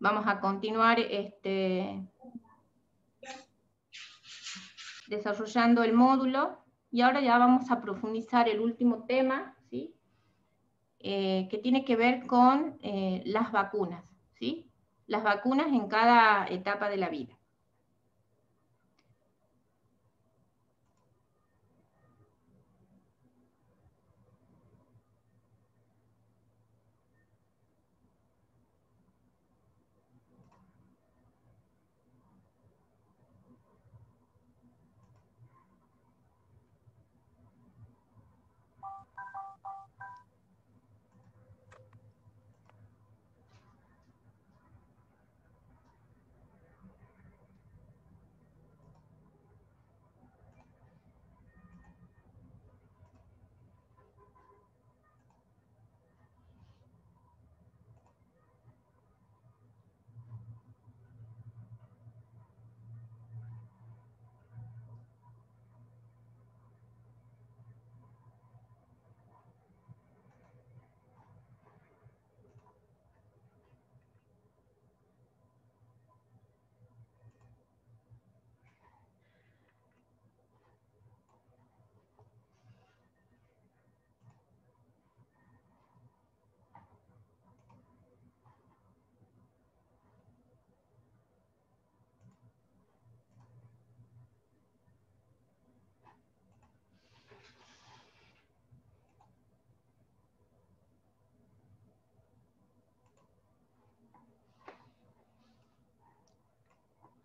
Vamos a continuar desarrollando el módulo, y ahora ya vamos a profundizar el último tema, ¿sí? Que tiene que ver con las vacunas, ¿sí? Las vacunas en cada etapa de la vida.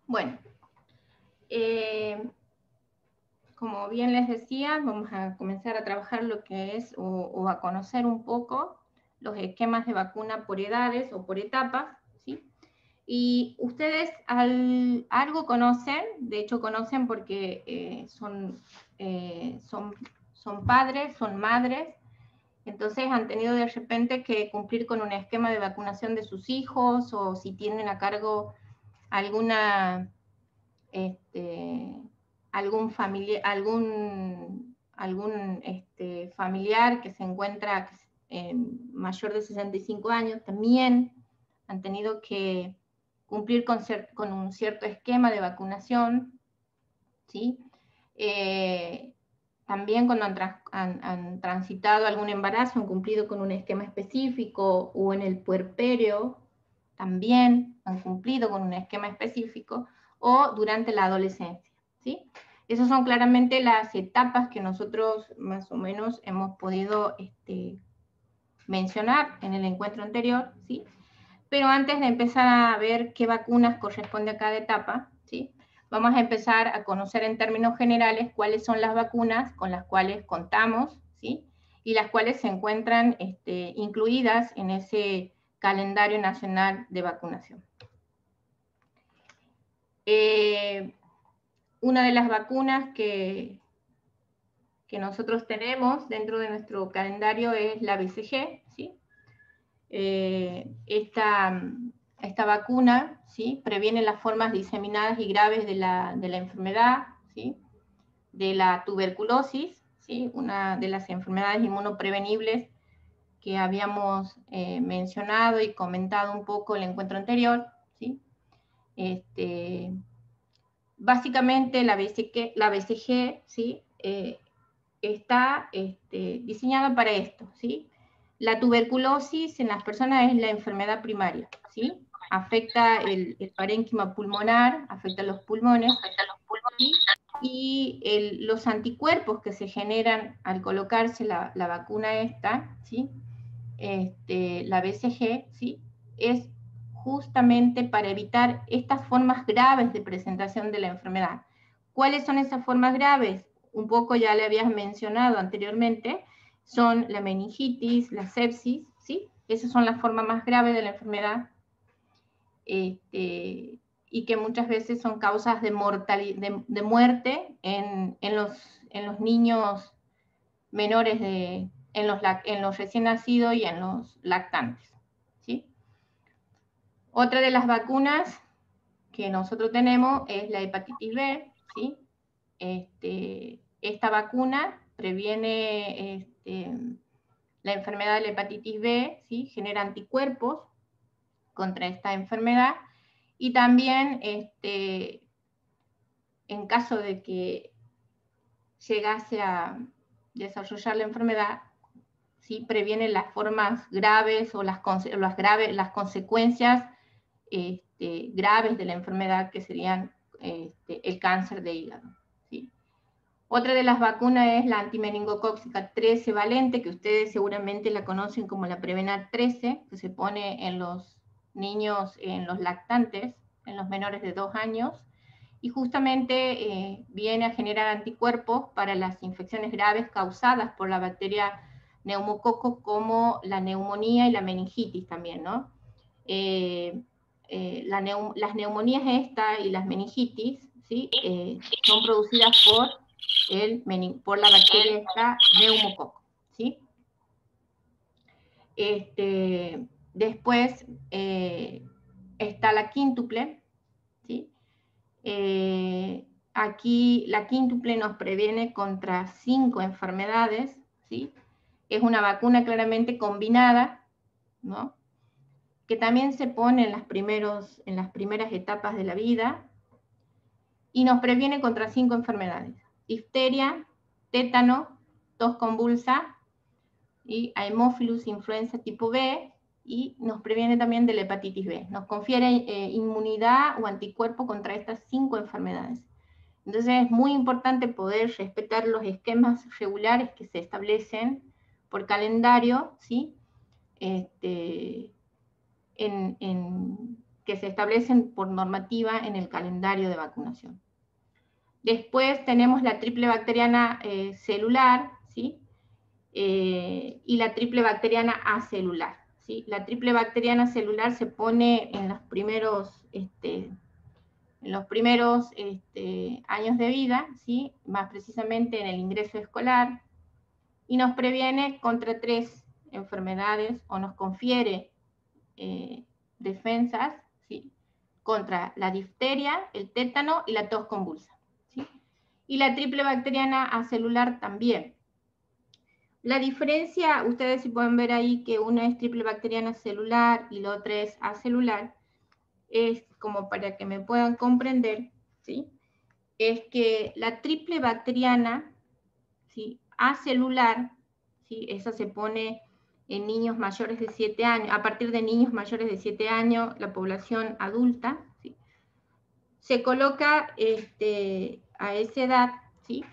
Bueno, como bien les decía, vamos a comenzar a trabajar lo que es, o a conocer un poco los esquemas de vacuna por edades o por etapas, ¿sí? Y ustedes algo conocen, de hecho conocen porque son padres, son madres, entonces han tenido de repente que cumplir con un esquema de vacunación de sus hijos, o si tienen a cargo alguna algún familiar que se encuentra mayor de 65 años, también han tenido que cumplir con un cierto esquema de vacunación, ¿sí? También cuando han transitado algún embarazo, han cumplido con un esquema específico, o en el puerperio también han cumplido con un esquema específico, o durante la adolescencia, ¿sí? Esas son claramente las etapas que nosotros más o menos hemos podido mencionar en el encuentro anterior, ¿sí? Pero antes de empezar a ver qué vacunas corresponde a cada etapa, ¿sí? Vamos a empezar a conocer en términos generales cuáles son las vacunas con las cuales contamos, ¿sí? Y las cuales se encuentran incluidas en ese calendario nacional de vacunación. Una de las vacunas que nosotros tenemos dentro de nuestro calendario es la BCG, ¿sí? Esta vacuna, ¿sí? Previene las formas diseminadas y graves de la enfermedad, ¿sí? De la tuberculosis, ¿sí? Una de las enfermedades inmunoprevenibles que habíamos mencionado y comentado un poco en el encuentro anterior, ¿sí? Básicamente la BCG, ¿sí? Está diseñada para esto, ¿sí? La tuberculosis en las personas es la enfermedad primaria, ¿sí? Afecta el parénquima pulmonar, afecta los pulmones, ¿sí? Y los anticuerpos que se generan al colocarse la vacuna esta, ¿sí? La BCG, ¿sí? Es justamente para evitar estas formas graves de presentación de la enfermedad. ¿Cuáles son esas formas graves? Un poco ya le habías mencionado anteriormente, son la meningitis, la sepsis, ¿sí? Esas son las formas más graves de la enfermedad, y que muchas veces son causas de muerte en los niños menores en los recién nacidos y en los lactantes, ¿sí? Otra de las vacunas que nosotros tenemos es la hepatitis B, ¿sí? Esta vacuna previene la enfermedad de la hepatitis B, ¿sí? Genera anticuerpos, contra esta enfermedad. Y también, en caso de que llegase a desarrollar la enfermedad, ¿sí?, previene las formas graves o las consecuencias graves de la enfermedad, que serían el cáncer de hígado, ¿sí? Otra de las vacunas es la antimeningocócica 13 valente, que ustedes seguramente la conocen como la Prevenar 13, que se pone en los niños, en los lactantes, en los menores de 2 años, y justamente viene a generar anticuerpos para las infecciones graves causadas por la bacteria neumococo, como la neumonía y la meningitis también, ¿no? Las neumonías esta y las meningitis, ¿sí?, son producidas por la bacteria esta neumococo, ¿sí? Después está la quíntuple, ¿sí? Aquí la quíntuple nos previene contra 5 enfermedades, ¿sí? Es una vacuna claramente combinada, ¿no?, que también se pone en las primeras etapas de la vida, y nos previene contra 5 enfermedades: difteria, tétano, tos convulsa, y Haemophilus influenza tipo B, y nos previene también de la hepatitis B. Nos confiere inmunidad o anticuerpo contra estas 5 enfermedades. Entonces es muy importante poder respetar los esquemas regulares que se establecen por calendario, ¿sí?, que se establecen por normativa en el calendario de vacunación. Después tenemos la triple bacteriana celular, ¿sí?, y la triple bacteriana acelular, ¿sí? La triple bacteriana celular se pone en los primeros, años de vida, ¿sí?, más precisamente en el ingreso escolar, y nos previene contra 3 enfermedades, o nos confiere defensas, ¿sí?, contra la difteria, el tétano y la tos convulsa, ¿sí? Y la triple bacteriana acelular también. La diferencia, ustedes sí pueden ver ahí que una es triple bacteriana celular y la otra es acelular, es como para que me puedan comprender, ¿sí?, es que la triple bacteriana, ¿sí?, acelular, ¿sí?, esa se pone en niños mayores de 7 años, a partir de niños mayores de 7 años, la población adulta, ¿sí?, se coloca a esa edad, ¿sí?,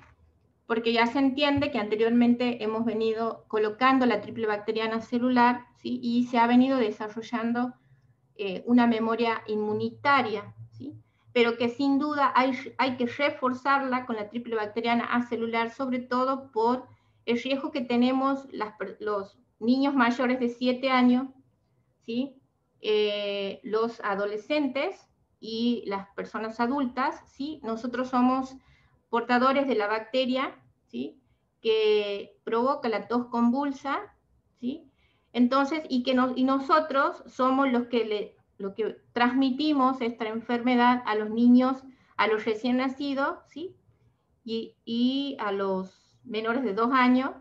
porque ya se entiende que anteriormente hemos venido colocando la triple bacteriana celular, ¿sí?, y se ha venido desarrollando una memoria inmunitaria, ¿sí?, pero que sin duda hay que reforzarla con la triple bacteriana acelular, sobre todo por el riesgo que tenemos los niños mayores de 7 años, ¿sí?, los adolescentes y las personas adultas, ¿sí? Nosotros somos portadores de la bacteria, ¿sí?, que provoca la tos convulsa, ¿sí? Entonces, y nosotros somos los que transmitimos esta enfermedad a los niños, a los recién nacidos, ¿sí?, y a los menores de 2 años,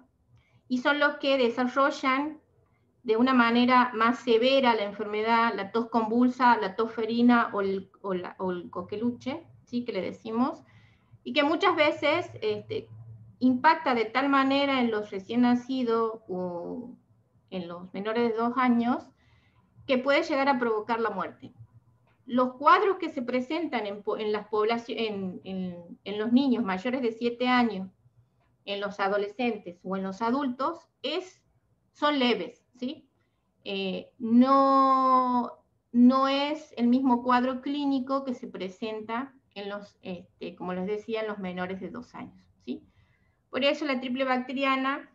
y son los que desarrollan de una manera más severa la enfermedad, la tos convulsa, la tos ferina o el coqueluche, ¿sí?, que le decimos, y que muchas veces impacta de tal manera en los recién nacidos o en los menores de 2 años que puede llegar a provocar la muerte. Los cuadros que se presentan en los niños mayores de 7 años, en los adolescentes o en los adultos, son leves, ¿sí? No es el mismo cuadro clínico que se presenta en los, como les decía, en los menores de 2 años, ¿sí? Por eso la triple bacteriana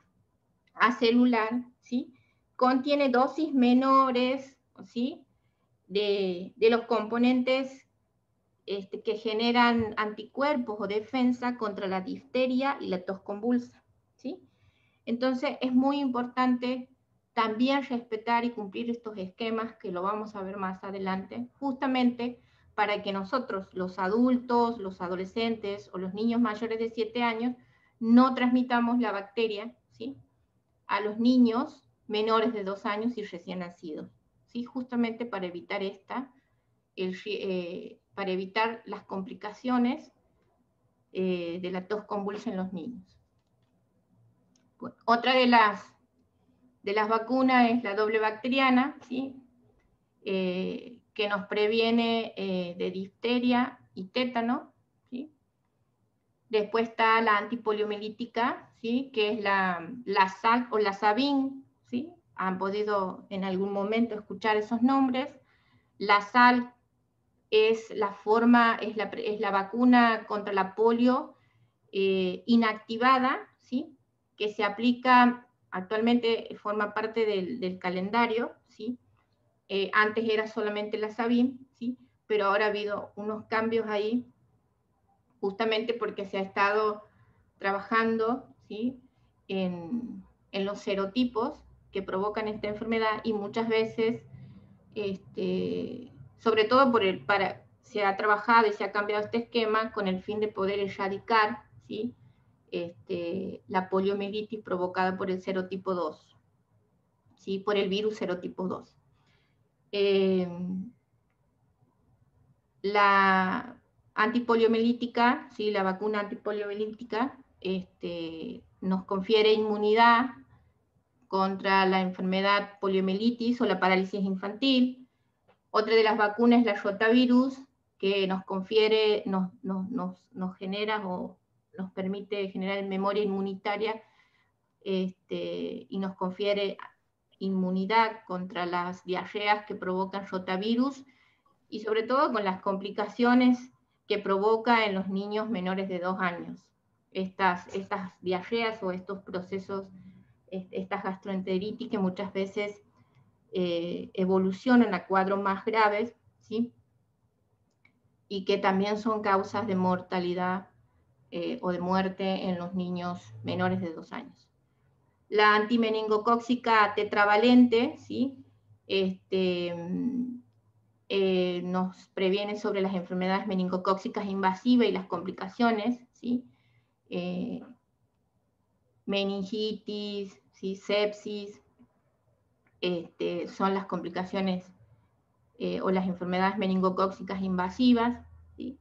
acelular, ¿sí?, contiene dosis menores, ¿sí?, de los componentes que generan anticuerpos o defensa contra la difteria y la tos convulsa, ¿sí? Entonces es muy importante también respetar y cumplir estos esquemas, que lo vamos a ver más adelante, justamente para que nosotros, los adultos, los adolescentes o los niños mayores de 7 años, no transmitamos la bacteria, ¿sí?, a los niños menores de 2 años y recién nacidos, ¿sí? ¿sí? Justamente para evitar para evitar las complicaciones de la tos convulsa en los niños. Bueno, otra de las vacunas es la doble bacteriana, ¿sí? Que nos previene de difteria y tétano, ¿sí? Después está la antipoliomielítica, ¿sí? Que es la SAL o la Sabin, ¿sí? Han podido en algún momento escuchar esos nombres. La SAL es la vacuna contra la polio inactivada, ¿sí? Que se aplica, actualmente forma parte del calendario, ¿sí? Antes era solamente la Sabin, ¿sí? Pero ahora ha habido unos cambios ahí, justamente porque se ha estado trabajando, ¿sí? en los serotipos que provocan esta enfermedad, y muchas veces, sobre todo se ha trabajado y se ha cambiado este esquema con el fin de poder erradicar, ¿sí? La poliomielitis provocada por el serotipo 2, ¿sí? Por el virus serotipo 2. La antipoliomielítica, ¿sí? La vacuna antipoliomielítica nos confiere inmunidad contra la enfermedad poliomielitis o la parálisis infantil. Otra de las vacunas es la rotavirus, que nos confiere, nos genera o nos permite generar memoria inmunitaria y nos confiere inmunidad contra las diarreas que provocan rotavirus, y sobre todo con las complicaciones que provoca en los niños menores de 2 años. Estas diarreas o estos procesos, estas gastroenteritis que muchas veces evolucionan a cuadros más graves, ¿sí? Y que también son causas de mortalidad o de muerte en los niños menores de 2 años. La antimeningocóxica tetravalente, ¿sí? Nos previene sobre las enfermedades meningocócicas invasivas y las complicaciones, ¿sí? Meningitis, ¿sí? Sepsis, son las complicaciones o las enfermedades meningocócicas invasivas, ¿sí?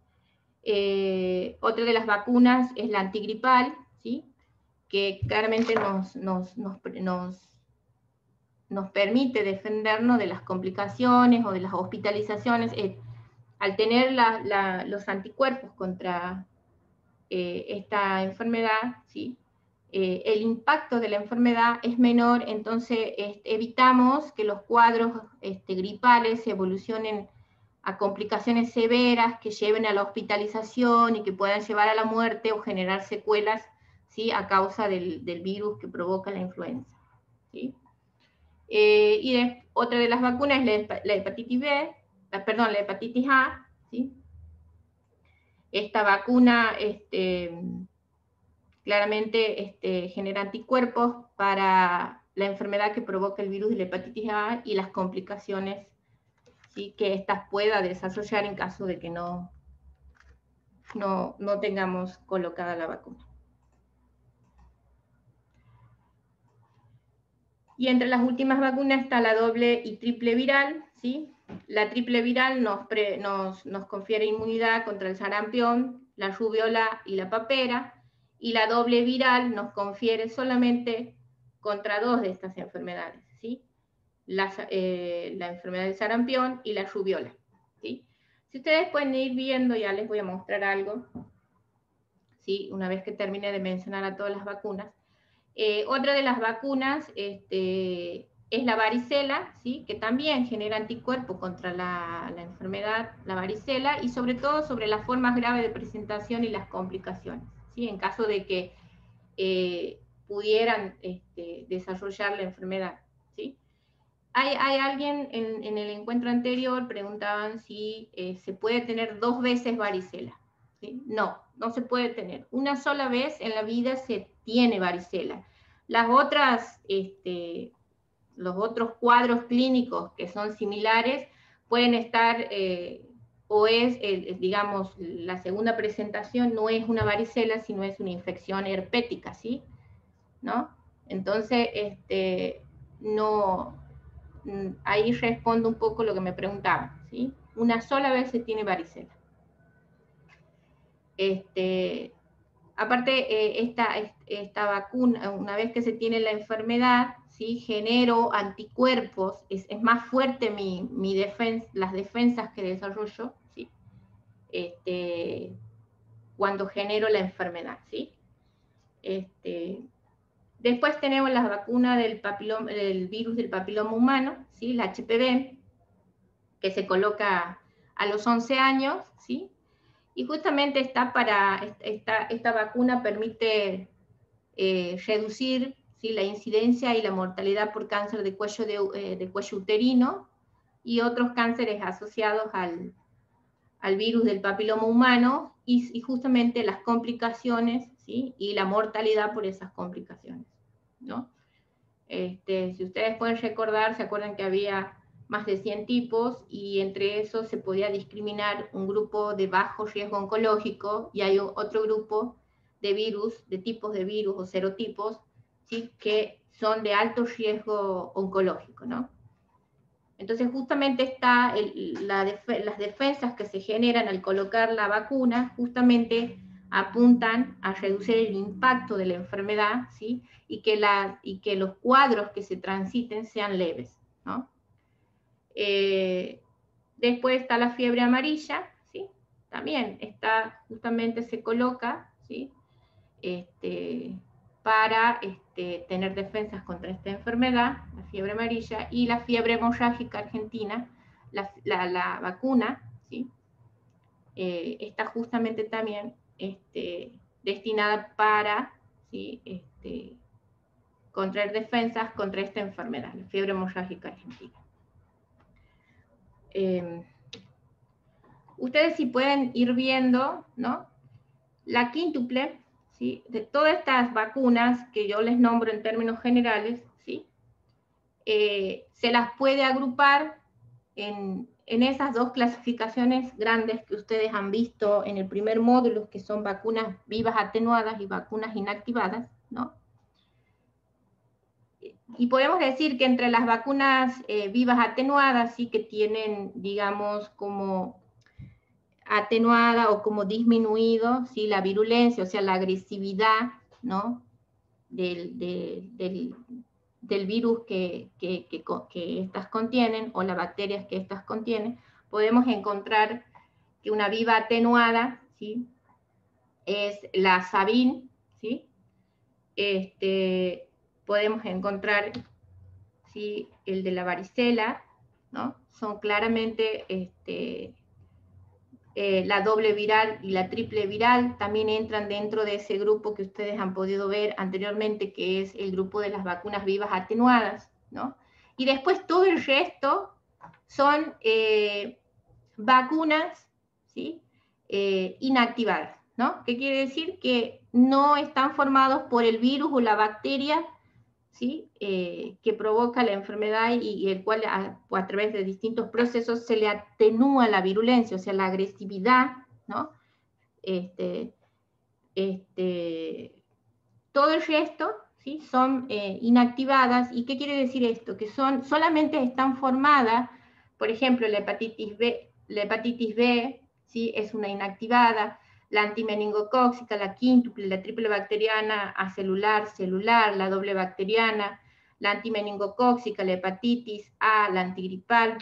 Otra de las vacunas es la antigripal, ¿sí? Que claramente nos permite defendernos de las complicaciones o de las hospitalizaciones. Al tener los anticuerpos contra esta enfermedad, ¿sí? El impacto de la enfermedad es menor, entonces evitamos que los cuadros gripales evolucionen a complicaciones severas que lleven a la hospitalización y que puedan llevar a la muerte o generar secuelas, ¿sí? A causa del virus que provoca la influenza, ¿sí? Otra de las vacunas es la hepatitis B, la hepatitis A, ¿sí? Esta vacuna claramente genera anticuerpos para la enfermedad que provoca el virus de la hepatitis A y las complicaciones, ¿sí? Que ésta pueda desarrollar en caso de que no tengamos colocada la vacuna. Y entre las últimas vacunas está la doble y triple viral, ¿sí? La triple viral nos confiere inmunidad contra el sarampión, la rubiola y la papera, y la doble viral nos confiere solamente contra 2 de estas enfermedades, ¿sí? La enfermedad del sarampión y la rubiola, ¿sí? Si ustedes pueden ir viendo, ya les voy a mostrar algo, ¿sí? Una vez que termine de mencionar a todas las vacunas. Otra de las vacunas es la varicela, ¿sí? Que también genera anticuerpos contra la enfermedad, la varicela, y sobre todo sobre las formas graves de presentación y las complicaciones, ¿sí? En caso de que pudieran desarrollar la enfermedad, ¿sí? Hay alguien en el encuentro anterior preguntaban si se puede tener 2 veces varicela, ¿sí? No se puede tener. Una sola vez en la vida se tiene varicela. Las otras, los otros cuadros clínicos que son similares pueden estar, digamos, la segunda presentación no es una varicela, sino es una infección herpética, ¿sí? ¿No? Entonces, no ahí respondo un poco lo que me preguntaban, ¿sí? Una sola vez se tiene varicela. Aparte, esta vacuna, una vez que se tiene la enfermedad, ¿sí? Genero anticuerpos, es más fuerte las defensas que desarrollo, ¿sí? Cuando genero la enfermedad, ¿sí? Después tenemos las vacunas del virus del papiloma humano, ¿sí? La HPV, que se coloca a los 11 años, ¿sí? Y justamente esta vacuna permite reducir, ¿sí? La incidencia y la mortalidad por cáncer de cuello uterino y otros cánceres asociados al virus del papiloma humano y justamente las complicaciones, ¿sí? Y la mortalidad por esas complicaciones, ¿no? Si ustedes pueden recordar, se acuerdan que había más de 100 tipos y entre esos se podía discriminar un grupo de bajo riesgo oncológico y hay otro grupo de tipos de virus o serotipos, ¿sí? Que son de alto riesgo oncológico, ¿no? Entonces justamente las defensas que se generan al colocar la vacuna justamente apuntan a reducir el impacto de la enfermedad, ¿sí? y que los cuadros que se transiten sean leves, ¿no? Después está la fiebre amarilla, ¿sí? También justamente se coloca, ¿sí? Para tener defensas contra esta enfermedad, la fiebre amarilla, y la fiebre hemorrágica argentina, la vacuna, ¿sí? Está justamente también destinada para, ¿sí? contraer defensas contra esta enfermedad, la fiebre hemorrágica argentina. Ustedes sí pueden ir viendo, ¿no? La quíntuple, ¿sí? De todas estas vacunas que yo les nombro en términos generales, ¿sí? Se las puede agrupar en esas dos clasificaciones grandes que ustedes han visto en el primer módulo, que son vacunas vivas atenuadas y vacunas inactivadas, ¿no? Y podemos decir que entre las vacunas vivas atenuadas, sí que tienen, digamos, como atenuada o como disminuido, ¿sí? La virulencia, o sea, la agresividad, ¿no? del virus que estas contienen, o las bacterias que estas contienen, podemos encontrar que una viva atenuada, ¿sí? Es la Sabin, ¿sí? Podemos encontrar, ¿sí? El de la varicela, ¿no? Son claramente la doble viral y la triple viral también entran dentro de ese grupo que ustedes han podido ver anteriormente, que es el grupo de las vacunas vivas atenuadas, ¿no? Y después todo el resto son vacunas, ¿sí? Inactivadas, ¿no? ¿Qué quiere decir? Que no están formados por el virus o la bacteria, ¿sí? Que provoca la enfermedad y el cual a través de distintos procesos se le atenúa la virulencia, o sea, la agresividad, ¿no? Todo el resto, ¿sí? Son inactivadas. ¿Y qué quiere decir esto? Que solamente están formadas, por ejemplo, la hepatitis B, ¿sí? Es una inactivada, la antimeningocóxica, la quíntuple, la triple bacteriana, acelular, celular, la doble bacteriana, la antimeningocóxica, la hepatitis A, la antigripal,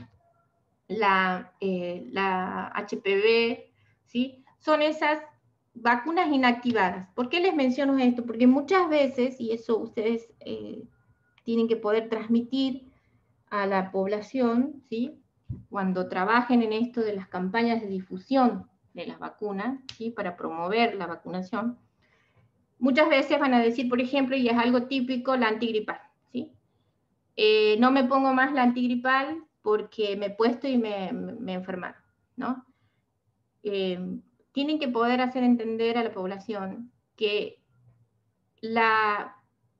la HPV, ¿sí? Son esas vacunas inactivadas. ¿Por qué les menciono esto? Porque muchas veces, y eso ustedes tienen que poder transmitir a la población, ¿sí? Cuando trabajen en esto de las campañas de difusión de las vacunas, ¿sí? Para promover la vacunación, muchas veces van a decir, por ejemplo, y es algo típico, la antigripal, ¿sí? No me pongo más la antigripal porque me he puesto y me enfermaron, ¿no? Tienen que poder hacer entender a la población que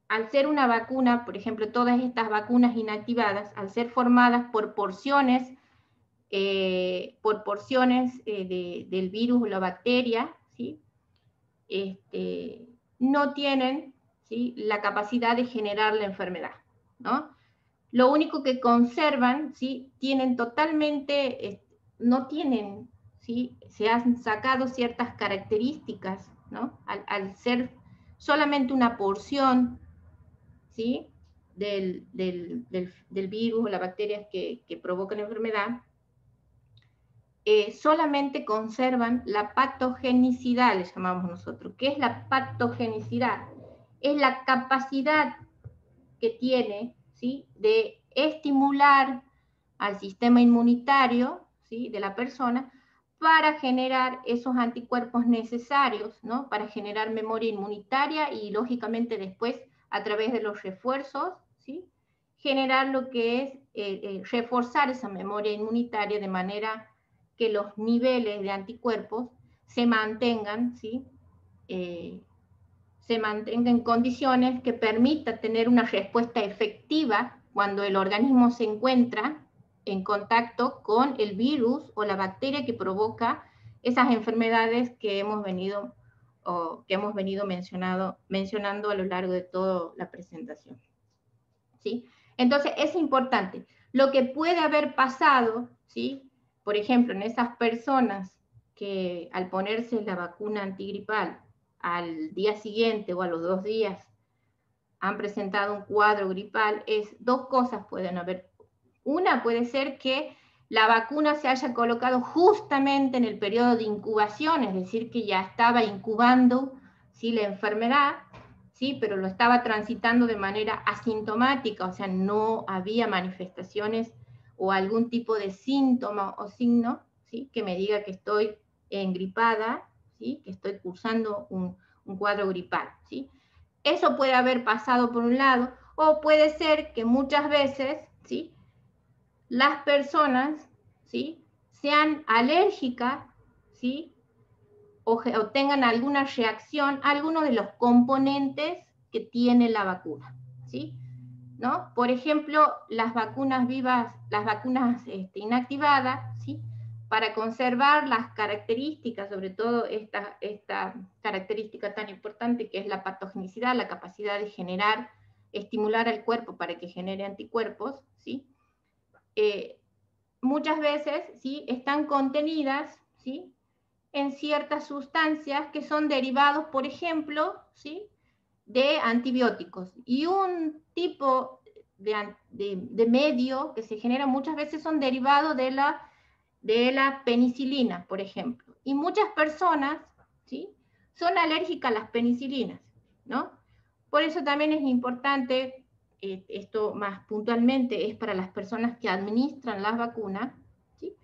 al ser una vacuna, por ejemplo, todas estas vacunas inactivadas, al ser formadas por porciones del virus o la bacteria, ¿sí? No tienen, ¿sí? La capacidad de generar la enfermedad, ¿no? lo único que conservan, ¿sí? Tienen totalmente, no tienen, ¿sí? Se han sacado ciertas características, ¿no? Al ser solamente una porción, ¿sí? del virus o la bacteria que provoca la enfermedad, solamente conservan la patogenicidad, le llamamos nosotros. ¿Qué es la patogenicidad? Es la capacidad que tiene, ¿sí? De estimular al sistema inmunitario, ¿sí? De la persona para generar esos anticuerpos necesarios, ¿no? Para generar memoria inmunitaria y lógicamente después a través de los refuerzos, ¿sí? Generar lo que es reforzar esa memoria inmunitaria de manera que los niveles de anticuerpos se mantengan, ¿sí? Se mantenga en condiciones que permita tener una respuesta efectiva cuando el organismo se encuentra en contacto con el virus o la bacteria que provoca esas enfermedades que hemos venido mencionando a lo largo de toda la presentación. ¿Sí? Entonces es importante. Lo que puede haber pasado, ¿sí? Por ejemplo, en esas personas que al ponerse la vacuna antigripal al día siguiente o a los 2 días han presentado un cuadro gripal, dos cosas pueden haber. Una puede ser que la vacuna se haya colocado justamente en el periodo de incubación, es decir, que ya estaba incubando, ¿sí? La enfermedad, ¿sí? Pero lo estaba transitando de manera asintomática, o sea, no había manifestaciones o algún tipo de síntoma o signo, ¿sí? Que me diga que estoy engripada, ¿sí? Que estoy cursando un cuadro gripal, ¿sí? Eso puede haber pasado por un lado, o puede ser que muchas veces, ¿sí? Las personas, ¿sí? Sean alérgicas, ¿sí? O tengan alguna reacción a alguno de los componentes que tiene la vacuna, ¿sí? ¿No? Por ejemplo, las vacunas vivas, las vacunas inactivadas, ¿sí? Para conservar las características, sobre todo esta característica tan importante que es la patogenicidad, la capacidad de generar, estimular al cuerpo para que genere anticuerpos, ¿sí? Muchas veces, ¿sí? Están contenidas, ¿sí? En ciertas sustancias que son derivados, por ejemplo, ¿sí? De antibióticos. Y un tipo de medio que se genera muchas veces son derivados de la penicilina, por ejemplo. Y muchas personas, ¿sí? Son alérgicas a las penicilinas, ¿no? Por eso también es importante, esto más puntualmente es para las personas que administran las vacunas, ¿sí?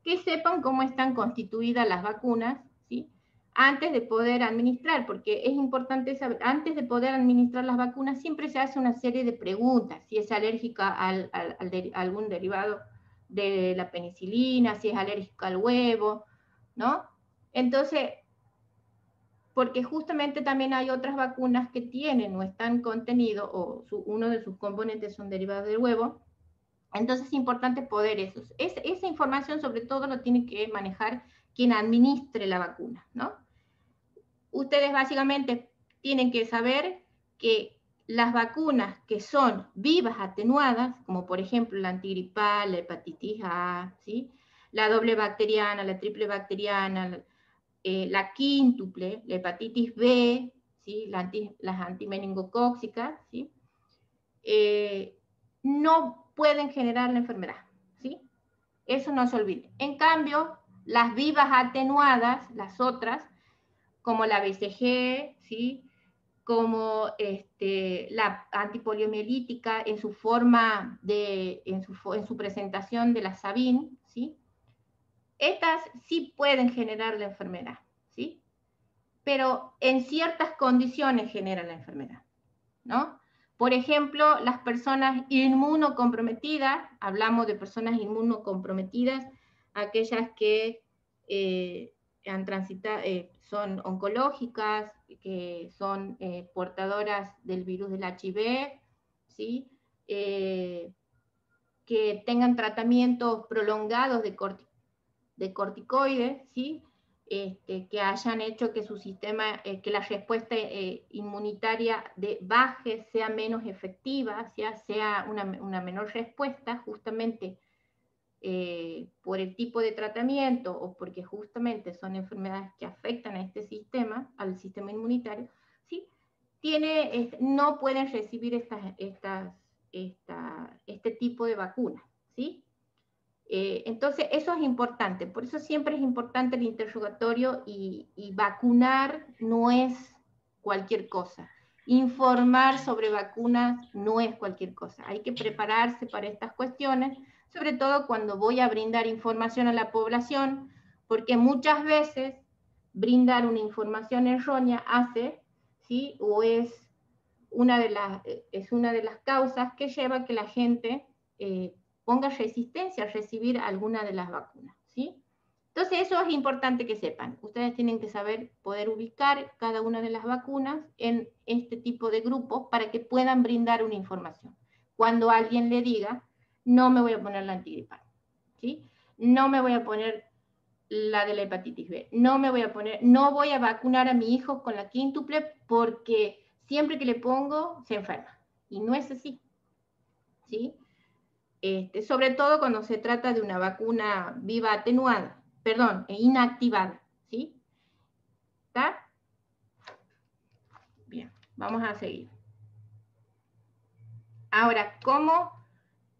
Que sepan cómo están constituidas las vacunas, ¿sí? Antes de poder administrar, porque es importante saber, antes de poder administrar las vacunas siempre se hace una serie de preguntas, si es alérgica a algún derivado de la penicilina, si es alérgica al huevo, ¿no? Entonces, porque justamente también hay otras vacunas que tienen o están contenidos, o uno de sus componentes son derivados del huevo. Entonces es importante poder eso. Esa información sobre todo lo tiene que manejar quien administre la vacuna, ¿no? Ustedes básicamente tienen que saber que las vacunas que son vivas atenuadas, como por ejemplo la antigripal, la hepatitis A, ¿sí? La doble bacteriana, la triple bacteriana, la quíntuple, la hepatitis B, ¿sí? Las antimeningocóxicas, ¿sí? No pueden generar la enfermedad, ¿sí? Eso no se olvide. En cambio, las vivas atenuadas, las otras, como la BCG, ¿sí? Como la antipoliomielítica en su forma en su presentación de la Sabin, ¿sí? Estas sí pueden generar la enfermedad, ¿sí? Pero en ciertas condiciones generan la enfermedad, ¿no? Por ejemplo, las personas inmunocomprometidas, hablamos de personas inmunocomprometidas, aquellas que han transitado, son oncológicas, que son portadoras del virus del HIV, ¿sí? Que tengan tratamientos prolongados de corticoides, ¿sí? que hayan hecho que su sistema, que la respuesta inmunitaria baje, sea menos efectiva, sea una menor respuesta, justamente por el tipo de tratamiento o porque justamente son enfermedades que afectan a este sistema, al sistema inmunitario, ¿sí? No pueden recibir este tipo de vacunas, ¿sí? Entonces, eso es importante, por eso siempre es importante el interrogatorio y vacunar no es cualquier cosa. Informar sobre vacunas no es cualquier cosa. Hay que prepararse para estas cuestiones, sobre todo cuando voy a brindar información a la población, porque muchas veces brindar una información errónea hace, ¿sí? O es una de las causas que lleva a que la gente ponga resistencia a recibir alguna de las vacunas, ¿sí? Entonces eso es importante que sepan. Ustedes tienen que saber poder ubicar cada una de las vacunas en este tipo de grupos para que puedan brindar una información. Cuando alguien le diga, no me voy a poner la antigripal, ¿sí? No me voy a poner la de la hepatitis B, no voy a vacunar a mi hijo con la quíntuple porque siempre que le pongo se enferma. Y no es así, ¿sí? Sobre todo cuando se trata de una vacuna viva atenuada, inactivada, ¿sí? ¿Está? Bien, vamos a seguir. Ahora,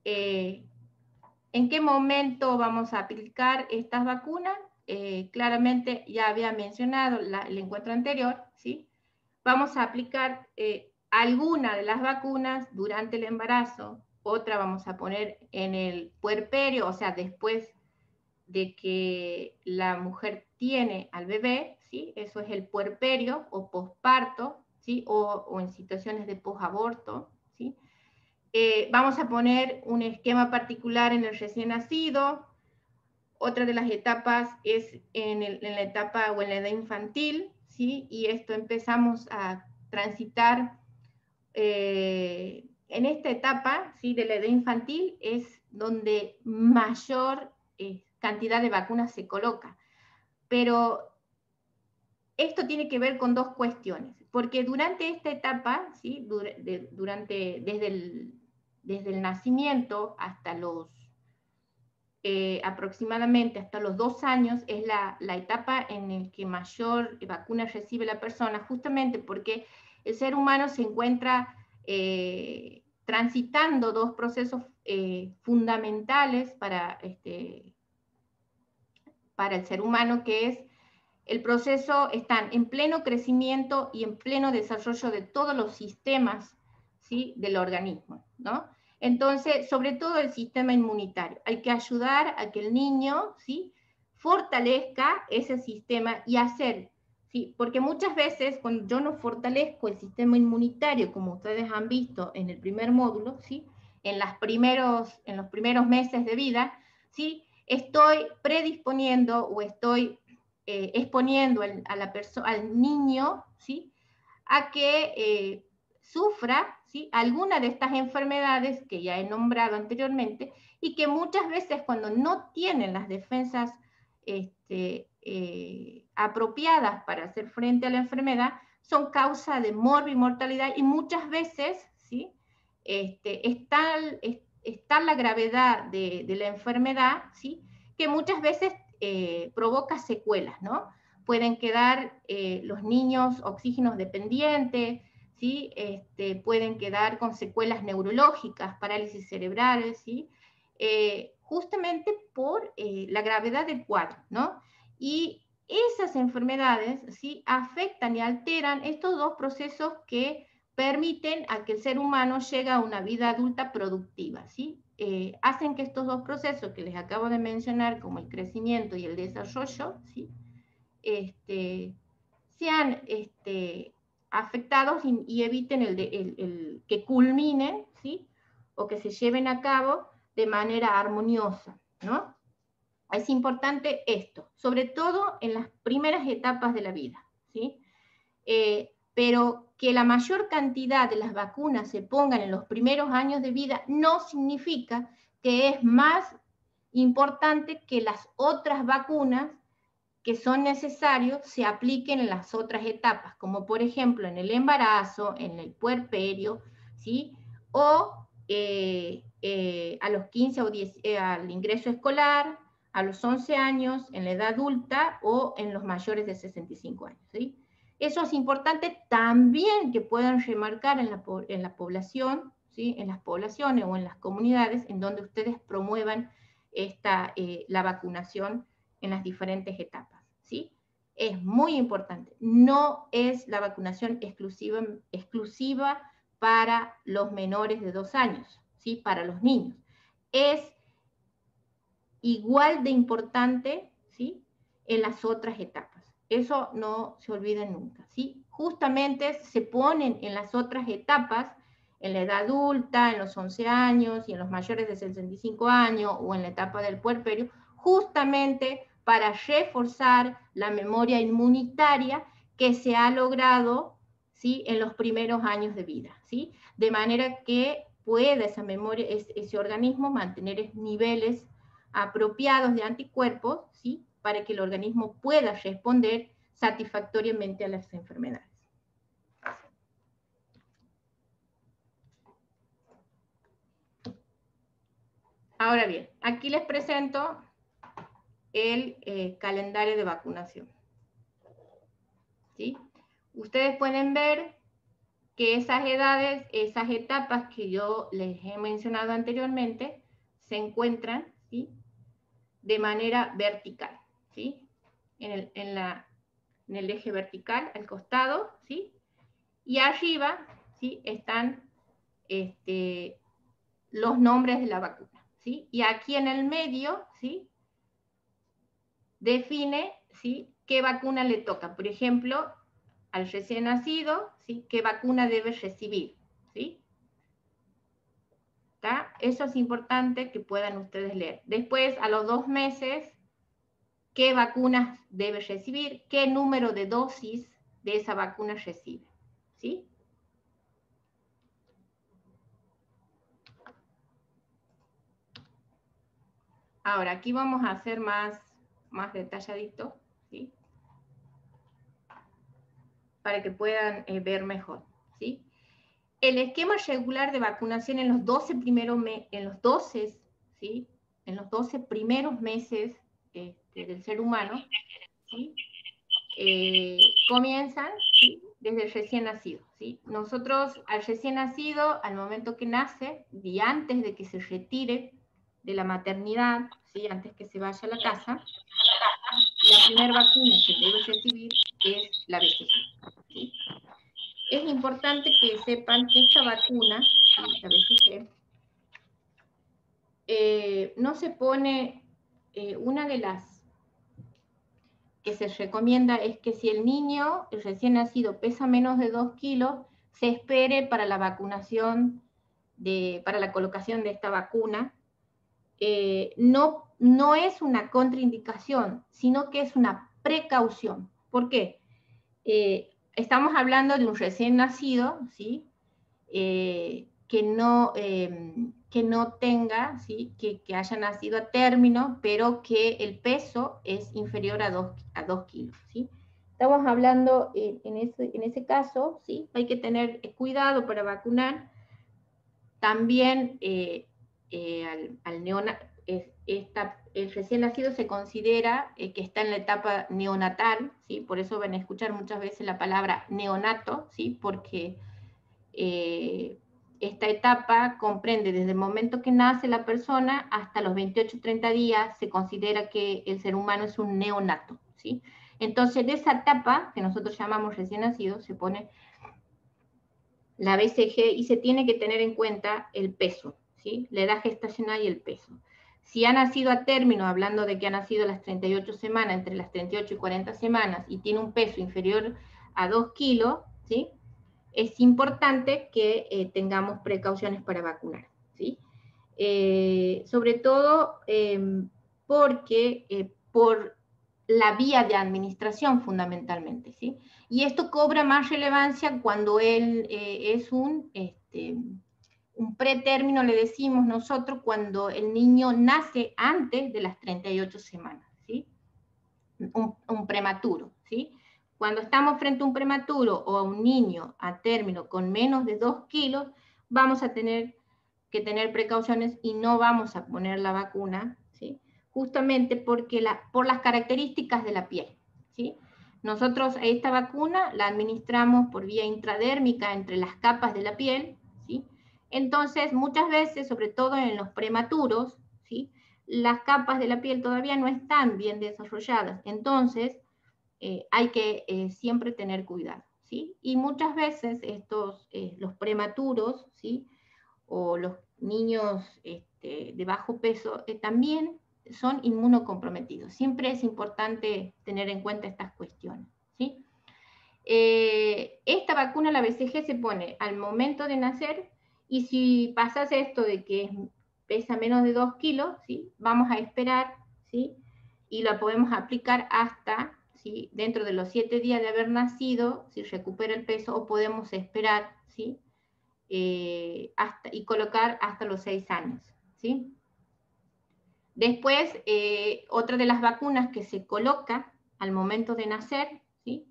¿en qué momento vamos a aplicar estas vacunas? Claramente ya había mencionado el encuentro anterior, ¿sí? Vamos a aplicar alguna de las vacunas durante el embarazo, otra vamos a poner en el puerperio, o sea, después de que la mujer tiene al bebé, ¿sí? Eso es el puerperio o posparto, ¿sí? O en situaciones de posaborto, ¿sí? Vamos a poner un esquema particular en el recién nacido. Otra de las etapas es en la etapa o en la edad infantil, ¿sí? Y esto empezamos a transitar en esta etapa, ¿sí? De la edad infantil es donde mayor cantidad de vacunas se coloca. Pero esto tiene que ver con dos cuestiones, porque durante esta etapa, ¿sí? Desde el nacimiento hasta aproximadamente hasta los 2 años es la etapa en la que mayor vacuna recibe la persona, justamente porque el ser humano se encuentra transitando dos procesos fundamentales para el ser humano, que es el proceso, están en pleno crecimiento y en pleno desarrollo de todos los sistemas, ¿sí? Del organismo, ¿no? Entonces, sobre todo el sistema inmunitario. Hay que ayudar a que el niño, ¿sí? Fortalezca ese sistema y hacer, ¿sí? Porque muchas veces cuando yo no fortalezco el sistema inmunitario, como ustedes han visto en el primer módulo, ¿sí? En los primeros meses de vida, ¿sí? Estoy predisponiendo o estoy exponiendo al niño, ¿sí? A que sufra, ¿sí? Alguna de estas enfermedades que ya he nombrado anteriormente y que muchas veces cuando no tienen las defensas apropiadas para hacer frente a la enfermedad son causa de morbimortalidad y muchas veces, ¿sí? Está la gravedad de la enfermedad, ¿sí? Que muchas veces provoca secuelas, ¿no? Pueden quedar los niños oxígenos dependientes, ¿sí? Pueden quedar con secuelas neurológicas, parálisis cerebrales, ¿sí? Justamente por la gravedad del cuadro, ¿no? Y esas enfermedades, ¿sí? Afectan y alteran estos dos procesos que permiten a que el ser humano llegue a una vida adulta productiva, ¿sí? Hacen que estos dos procesos que les acabo de mencionar, como el crecimiento y el desarrollo, ¿sí? Sean afectados y eviten el que culminen, ¿sí? O que se lleven a cabo de manera armoniosa, ¿no? Es importante esto, sobre todo en las primeras etapas de la vida, ¿sí? Pero que la mayor cantidad de las vacunas se pongan en los primeros años de vida no significa que es más importante que las otras vacunas que son necesarios se apliquen en las otras etapas, como por ejemplo en el embarazo, en el puerperio, ¿sí? O a los 15 o 10, al ingreso escolar, a los 11 años, en la edad adulta o en los mayores de 65 años, ¿sí? Eso es importante también que puedan remarcar en la población, ¿sí? En las poblaciones o en las comunidades en donde ustedes promuevan la vacunación en las diferentes etapas, ¿sí? Es muy importante. No es la vacunación exclusiva para los menores de 2 años, ¿sí? Para los niños. Es igual de importante, ¿sí? En las otras etapas. Eso no se olviden nunca, ¿sí? Justamente se ponen en las otras etapas, en la edad adulta, en los 11 años y en los mayores de 65 años o en la etapa del puerperio, justamente para reforzar la memoria inmunitaria que se ha logrado, ¿sí? En los primeros años de vida, ¿sí? De manera que pueda esa memoria, ese organismo mantener niveles apropiados de anticuerpos, ¿sí? Para que el organismo pueda responder satisfactoriamente a las enfermedades. Ahora bien, aquí les presento el calendario de vacunación, ¿sí? Ustedes pueden ver que esas edades, esas etapas que yo les he mencionado anteriormente, se encuentran, ¿sí? De manera vertical, ¿sí? En el eje vertical, al costado, ¿sí? Y arriba, ¿sí? Están los nombres de la vacuna, ¿sí? Y aquí en el medio, ¿sí? Define, ¿sí? Qué vacuna le toca. Por ejemplo, al recién nacido, ¿sí? ¿Qué vacuna debe recibir? ¿Sí? ¿Está? Eso es importante que puedan ustedes leer. Después, a los 2 meses, ¿qué vacunas debe recibir? ¿Qué número de dosis de esa vacuna recibe? ¿Sí? Ahora, aquí vamos a hacer más detalladito, ¿sí? Para que puedan ver mejor, ¿sí? El esquema regular de vacunación en los 12 primeros ¿sí? En los 12 primeros meses del ser humano, ¿sí? Comienzan, ¿sí? Desde el recién nacido, ¿sí? Nosotros al recién nacido, al momento que nace, y antes de que se retire de la maternidad, ¿sí? Antes que se vaya a la casa, la primera vacuna que debe recibir es la BCG, ¿sí? Es importante que sepan que esta vacuna, ¿sí? La BCG, no se pone, una de las que se recomienda es que si el niño recién nacido pesa menos de 2 kilos, se espere para la vacunación, para la colocación de esta vacuna. No es una contraindicación, sino que es una precaución. ¿Por qué? Estamos hablando de un recién nacido, ¿sí? Que no tenga, ¿sí? que haya nacido a término, pero que el peso es inferior a 2 kilos, ¿sí? Estamos hablando en ese caso, ¿sí? Hay que tener cuidado para vacunar. También al neonato, el recién nacido se considera que está en la etapa neonatal, ¿sí? Por eso van a escuchar muchas veces la palabra neonato, ¿sí? Porque esta etapa comprende desde el momento que nace la persona hasta los 28-30 días, se considera que el ser humano es un neonato, ¿sí? Entonces, de esa etapa, que nosotros llamamos recién nacido, se pone la BCG y se tiene que tener en cuenta el peso, ¿sí? La edad gestacional y el peso. Si ha nacido a término, hablando de que ha nacido a las 38 semanas, entre las 38 y 40 semanas, y tiene un peso inferior a 2 kilos, ¿sí? Es importante que tengamos precauciones para vacunar, ¿sí? Sobre todo porque por la vía de administración fundamentalmente, ¿sí? Y esto cobra más relevancia cuando él es un pretérmino, le decimos nosotros, cuando el niño nace antes de las 38 semanas, ¿sí? Un prematuro, ¿sí? Cuando estamos frente a un prematuro o a un niño a término con menos de 2 kilos, vamos a tener que tener precauciones y no vamos a poner la vacuna, ¿sí? Justamente porque por las características de la piel, ¿sí? Nosotros esta vacuna la administramos por vía intradérmica entre las capas de la piel, ¿sí? Entonces, muchas veces, sobre todo en los prematuros, ¿sí? Las capas de la piel todavía no están bien desarrolladas, entonces hay que siempre tener cuidado, ¿sí? Y muchas veces los prematuros, ¿sí? O los niños de bajo peso también son inmunocomprometidos. Siempre es importante tener en cuenta estas cuestiones, ¿sí? Esta vacuna, la BCG, se pone al momento de nacer, y si pasas esto de que pesa menos de 2 kilos, ¿sí? Vamos a esperar, ¿sí? Y la podemos aplicar hasta, ¿sí? Dentro de los 7 días de haber nacido, si recupera el peso, o podemos esperar, ¿sí? Y colocar hasta los 6 años, ¿sí? Después, otra de las vacunas que se coloca al momento de nacer, ¿sí?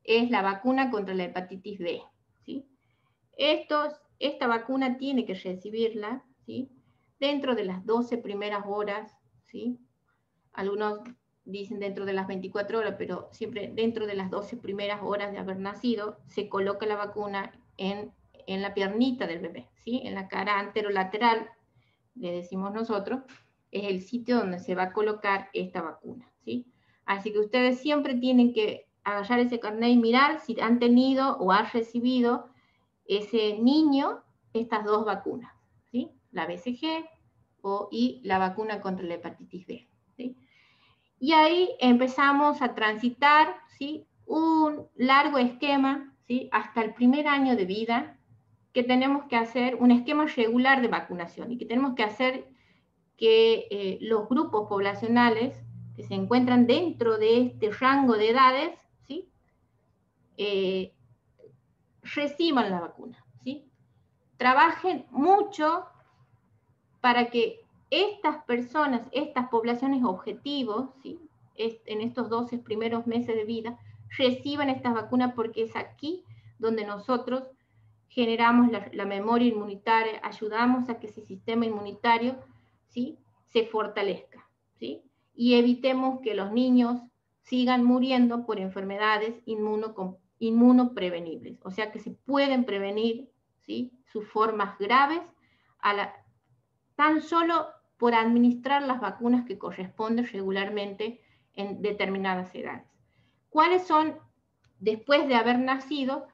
Es la vacuna contra la hepatitis B, ¿sí? Esta vacuna tiene que recibirla, ¿sí? Dentro de las 12 primeras horas, ¿sí? Algunos dicen dentro de las 24 horas, pero siempre dentro de las 12 primeras horas de haber nacido, se coloca la vacuna en la piernita del bebé, ¿sí? En la cara anterolateral, le decimos nosotros, es el sitio donde se va a colocar esta vacuna, ¿sí? Así que ustedes siempre tienen que agarrar ese carnet y mirar si han tenido o han recibido ese niño estas 2 vacunas, ¿sí? La BCG y la vacuna contra la hepatitis B, ¿sí? Y ahí empezamos a transitar, ¿sí? Un largo esquema, ¿sí? Hasta el primer año de vida, que tenemos que hacer un esquema regular de vacunación y que tenemos que hacer que los grupos poblacionales que se encuentran dentro de este rango de edades, ¿sí? Reciban la vacuna, ¿sí? Trabajen mucho para que estas personas, estas poblaciones objetivos, ¿sí? En estos 12 primeros meses de vida, reciban estas vacunas, porque es aquí donde nosotros generamos la memoria inmunitaria, ayudamos a que ese sistema inmunitario, ¿sí? Se fortalezca, ¿sí? Y evitemos que los niños sigan muriendo por enfermedades inmunoprevenibles, o sea que se pueden prevenir, ¿sí? Sus formas graves tan solo por administrar las vacunas que corresponden regularmente en determinadas edades. ¿Cuáles son, después de haber nacido?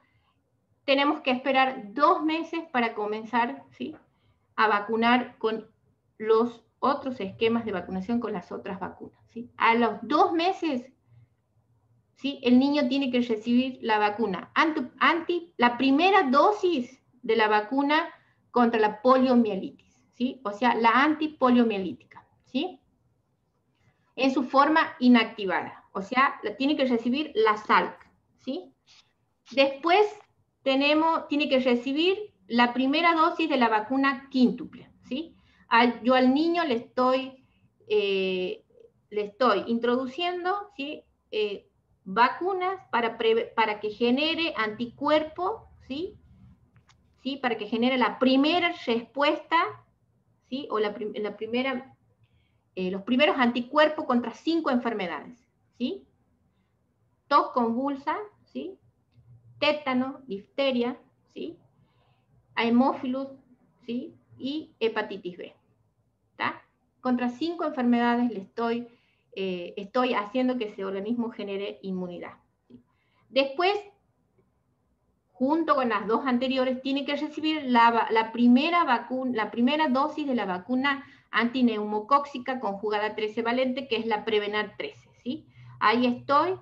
Tenemos que esperar 2 meses para comenzar, ¿sí? A vacunar con los otros esquemas de vacunación, con las otras vacunas, ¿sí? A los 2 meses, ¿sí? El niño tiene que recibir la vacuna la primera dosis de la vacuna contra la poliomielitis, ¿sí? O sea, la antipoliomielítica, ¿sí? En su forma inactivada, o sea, tiene que recibir la SALC, ¿sí? Después tiene que recibir la primera dosis de la vacuna quíntuple, ¿sí? Yo al niño le estoy introduciendo, ¿sí? Vacunas para que genere anticuerpo, ¿sí? ¿Sí? Para que genere la primera respuesta, ¿sí? O los primeros anticuerpos contra 5 enfermedades, ¿sí? Tos convulsa, ¿sí? Tétano, difteria, ¿sí? Haemophilus, ¿sí? Y hepatitis B, ¿tá? Contra 5 enfermedades estoy haciendo que ese organismo genere inmunidad, ¿sí? Después, junto con las 2 anteriores, tiene que recibir la primera dosis de la vacuna antineumocóxica conjugada 13 valente, que es la Prevenar 13, ¿sí? Ahí estoy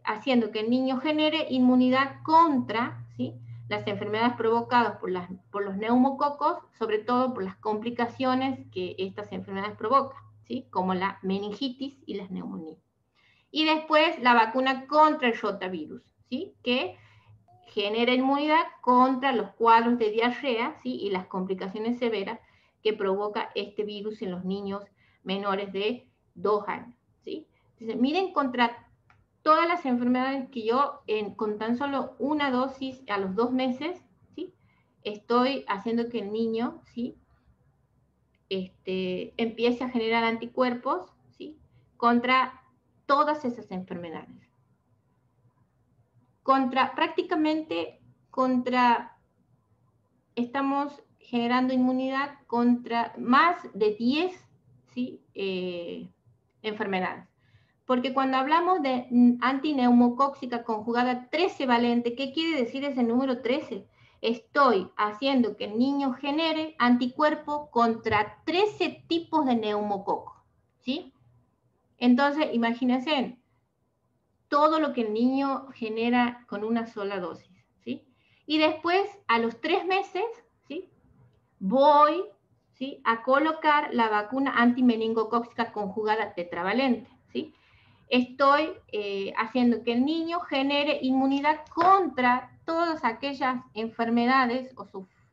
haciendo que el niño genere inmunidad contra, ¿sí? Las enfermedades provocadas por los neumococos, sobre todo por las complicaciones que estas enfermedades provocan, ¿sí? Como la meningitis y las neumonías. Y después la vacuna contra el rotavirus, ¿sí? Que genera inmunidad contra los cuadros de diarrea, ¿sí? Y las complicaciones severas que provoca este virus en los niños menores de 2 años, ¿sí? Entonces, miren, contra todas las enfermedades que yo, con tan solo una dosis a los 2 meses, ¿sí? Estoy haciendo que el niño, ¿sí? Empiece a generar anticuerpos, ¿sí? Contra todas esas enfermedades. Estamos generando inmunidad contra más de 10, ¿sí? Enfermedades. Porque cuando hablamos de antineumocóxica conjugada 13 valente, ¿qué quiere decir ese número 13? Estoy haciendo que el niño genere anticuerpo contra 13 tipos de neumococo, ¿sí? Entonces, imagínense todo lo que el niño genera con una sola dosis, ¿sí? Y después, a los 3 meses, ¿sí? Voy, ¿sí? A colocar la vacuna antimeningocóxica conjugada tetravalente, ¿sí? Estoy haciendo que el niño genere inmunidad contra todas aquellas enfermedades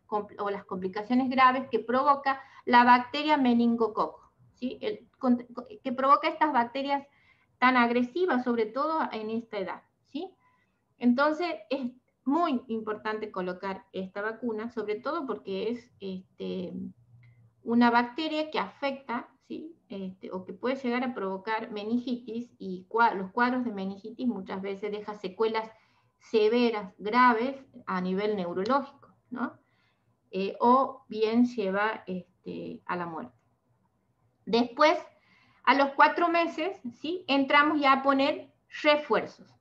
o las complicaciones graves que provoca la bacteria meningococo, ¿sí? Que provoca estas bacterias tan agresivas, sobre todo en esta edad, ¿sí? Entonces, es muy importante colocar esta vacuna, sobre todo porque es una bacteria que afecta, ¿sí? O que puede llegar a provocar meningitis, y los cuadros de meningitis muchas veces dejan secuelas severas, graves, a nivel neurológico, ¿no? O bien lleva a la muerte. Después, a los 4 meses, ¿sí? Entramos ya a poner refuerzos.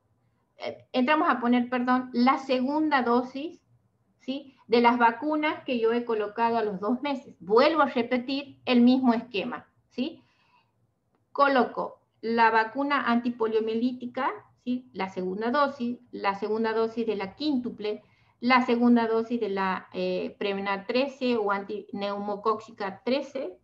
La segunda dosis, ¿sí? De las vacunas que yo he colocado a los 2 meses. Vuelvo a repetir el mismo esquema, ¿sí? Coloco la vacuna antipoliomielítica, ¿sí? La segunda dosis de la quíntuple, la segunda dosis de la Prevnar 13 o antineumocóxica 13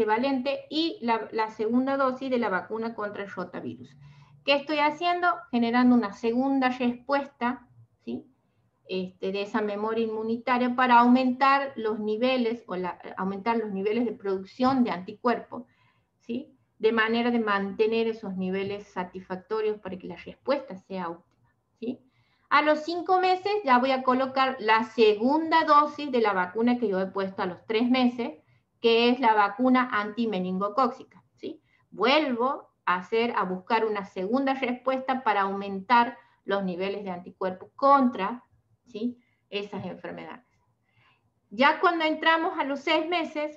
valente, y la segunda dosis de la vacuna contra el rotavirus. ¿Qué estoy haciendo? Generando una segunda respuesta, ¿sí? De esa memoria inmunitaria para aumentar los niveles, aumentar los niveles de producción de anticuerpos, ¿sí? De manera de mantener esos niveles satisfactorios para que la respuesta sea óptima, ¿sí? A los 5 meses ya voy a colocar la segunda dosis de la vacuna que yo he puesto a los 3 meses, que es la vacuna antimeningocóxica, ¿sí? Vuelvo a buscar una segunda respuesta para aumentar los niveles de anticuerpos contra, ¿sí? Esas enfermedades. Ya cuando entramos a los 6 meses,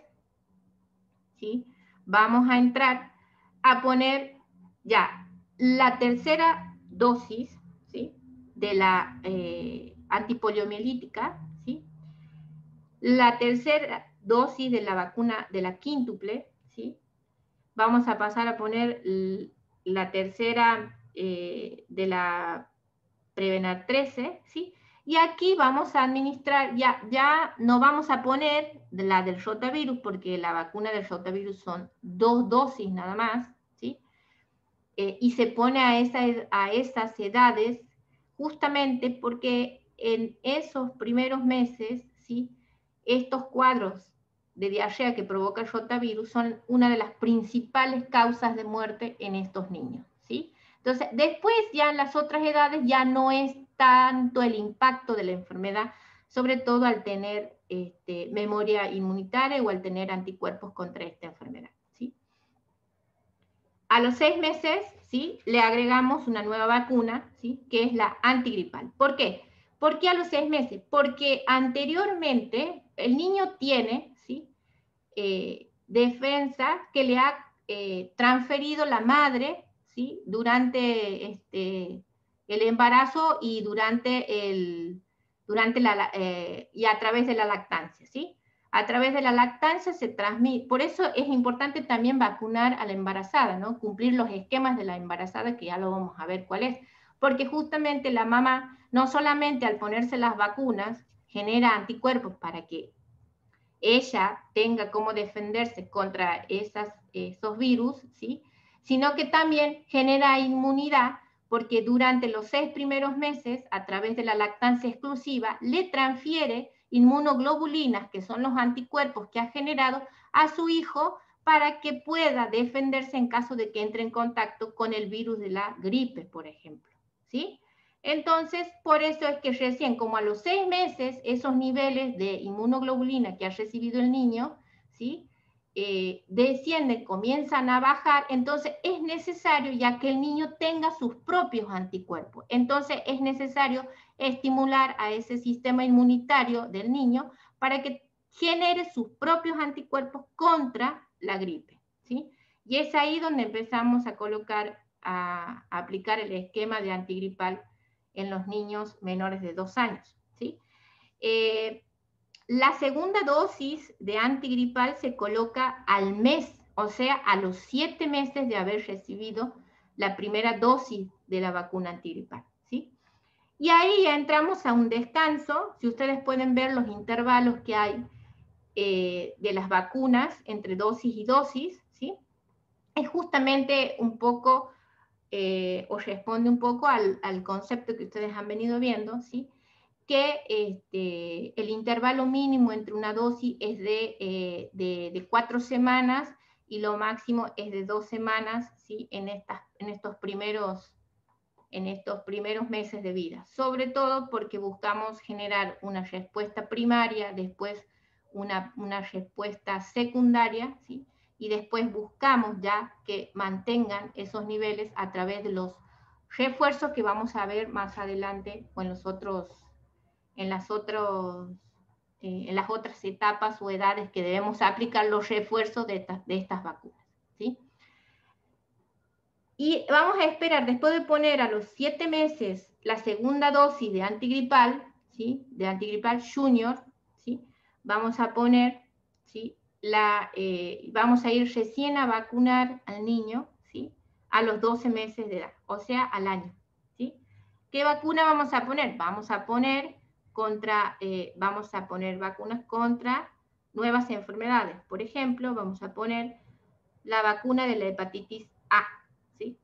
¿sí? Vamos a entrar a poner ya la tercera dosis, ¿sí? De la antipoliomielítica, ¿sí? La tercera dosis de la vacuna de la quíntuple, ¿sí? Vamos a pasar a poner la tercera de la Prevnar 13, ¿sí? Y aquí vamos a administrar, ya no vamos a poner la del rotavirus, porque la vacuna del rotavirus son 2 dosis nada más, ¿sí? Y se pone a esas edades justamente porque en esos primeros meses, ¿sí? Estos cuadros de diarrea que provoca el rotavirus son una de las principales causas de muerte en estos niños, ¿sí? Entonces, después ya en las otras edades ya no es tanto el impacto de la enfermedad, sobre todo al tener memoria inmunitaria o al tener anticuerpos contra esta enfermedad, ¿sí? A los 6 meses, ¿sí? Le agregamos una nueva vacuna, ¿sí? Que es la antigripal. ¿Por qué? ¿Por qué a los 6 meses? Porque anteriormente el niño tiene, ¿sí? Defensa que le ha transferido la madre, ¿sí? Durante el embarazo y y a través de la lactancia, ¿sí? A través de la lactancia se transmite. Por eso es importante también vacunar a la embarazada, ¿no? Cumplir los esquemas de la embarazada, que ya lo vamos a ver cuál es. Porque justamente la mamá, no solamente al ponerse las vacunas, genera anticuerpos para que ella tenga cómo defenderse contra esos virus, ¿sí? Sino que también genera inmunidad, porque durante los 6 primeros meses, a través de la lactancia exclusiva, le transfiere inmunoglobulinas, que son los anticuerpos que ha generado a su hijo para que pueda defenderse en caso de que entre en contacto con el virus de la gripe, por ejemplo, ¿sí? Entonces, por eso es que recién, como a los 6 meses, esos niveles de inmunoglobulina que ha recibido el niño, ¿sí? Descienden, comienzan a bajar, entonces es necesario ya que el niño tenga sus propios anticuerpos. Entonces es necesario estimular a ese sistema inmunitario del niño para que genere sus propios anticuerpos contra la gripe, ¿sí? Y es ahí donde empezamos a colocar, a aplicar el esquema de antigripal en los niños menores de 2 años, ¿sí? La segunda dosis de antigripal se coloca al mes, o sea, a los 7 meses de haber recibido la primera dosis de la vacuna antigripal, ¿sí? Y ahí ya entramos a un descanso. Si ustedes pueden ver los intervalos que hay de las vacunas entre dosis y dosis, ¿sí? Es justamente un poco, o responde un poco al concepto que ustedes han venido viendo, ¿sí? Que el intervalo mínimo entre una dosis es de 4 semanas y lo máximo es de 2 semanas, ¿sí? en estos primeros meses de vida, sobre todo porque buscamos generar una respuesta primaria, después una respuesta secundaria, ¿sí? Y después buscamos ya que mantengan esos niveles a través de los refuerzos que vamos a ver más adelante o en las otras etapas o edades que debemos aplicar los refuerzos de estas vacunas, ¿sí? Y vamos a esperar, después de poner a los 7 meses la segunda dosis de antigripal, ¿sí? De antigripal junior, ¿sí? Vamos a poner, ¿sí? Vamos a ir recién a vacunar al niño, ¿sí? A los 12 meses de edad, o sea, al año, ¿sí? ¿Qué vacuna vamos a poner? Vamos a poner vacunas contra nuevas enfermedades. Por ejemplo, vamos a poner la vacuna de la hepatitis A, ¿sí?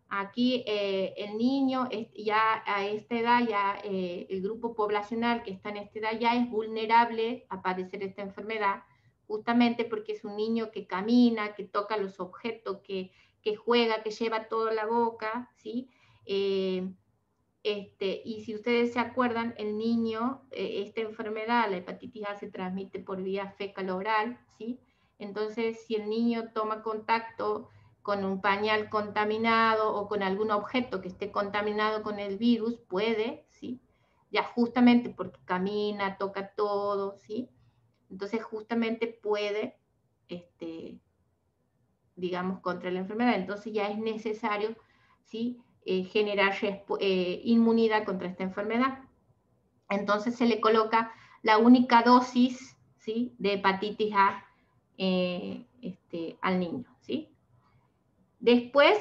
Aquí el niño ya a esta edad, ya el grupo poblacional que está en esta edad ya es vulnerable a padecer esta enfermedad, justamente porque es un niño que camina, que toca los objetos, que juega, que lleva todo a la boca, ¿sí? Y si ustedes se acuerdan, el niño, esta enfermedad, la hepatitis A, se transmite por vía fecal-oral, ¿sí? Entonces, si el niño toma contacto con un pañal contaminado o con algún objeto que esté contaminado con el virus, puede, ¿sí? Ya justamente porque camina, toca todo, ¿sí? Entonces, justamente puede, digamos, contra la enfermedad. Entonces, ya es necesario, ¿sí? Generar inmunidad contra esta enfermedad. Entonces se le coloca la única dosis, ¿sí? De hepatitis A al niño, ¿sí? Después,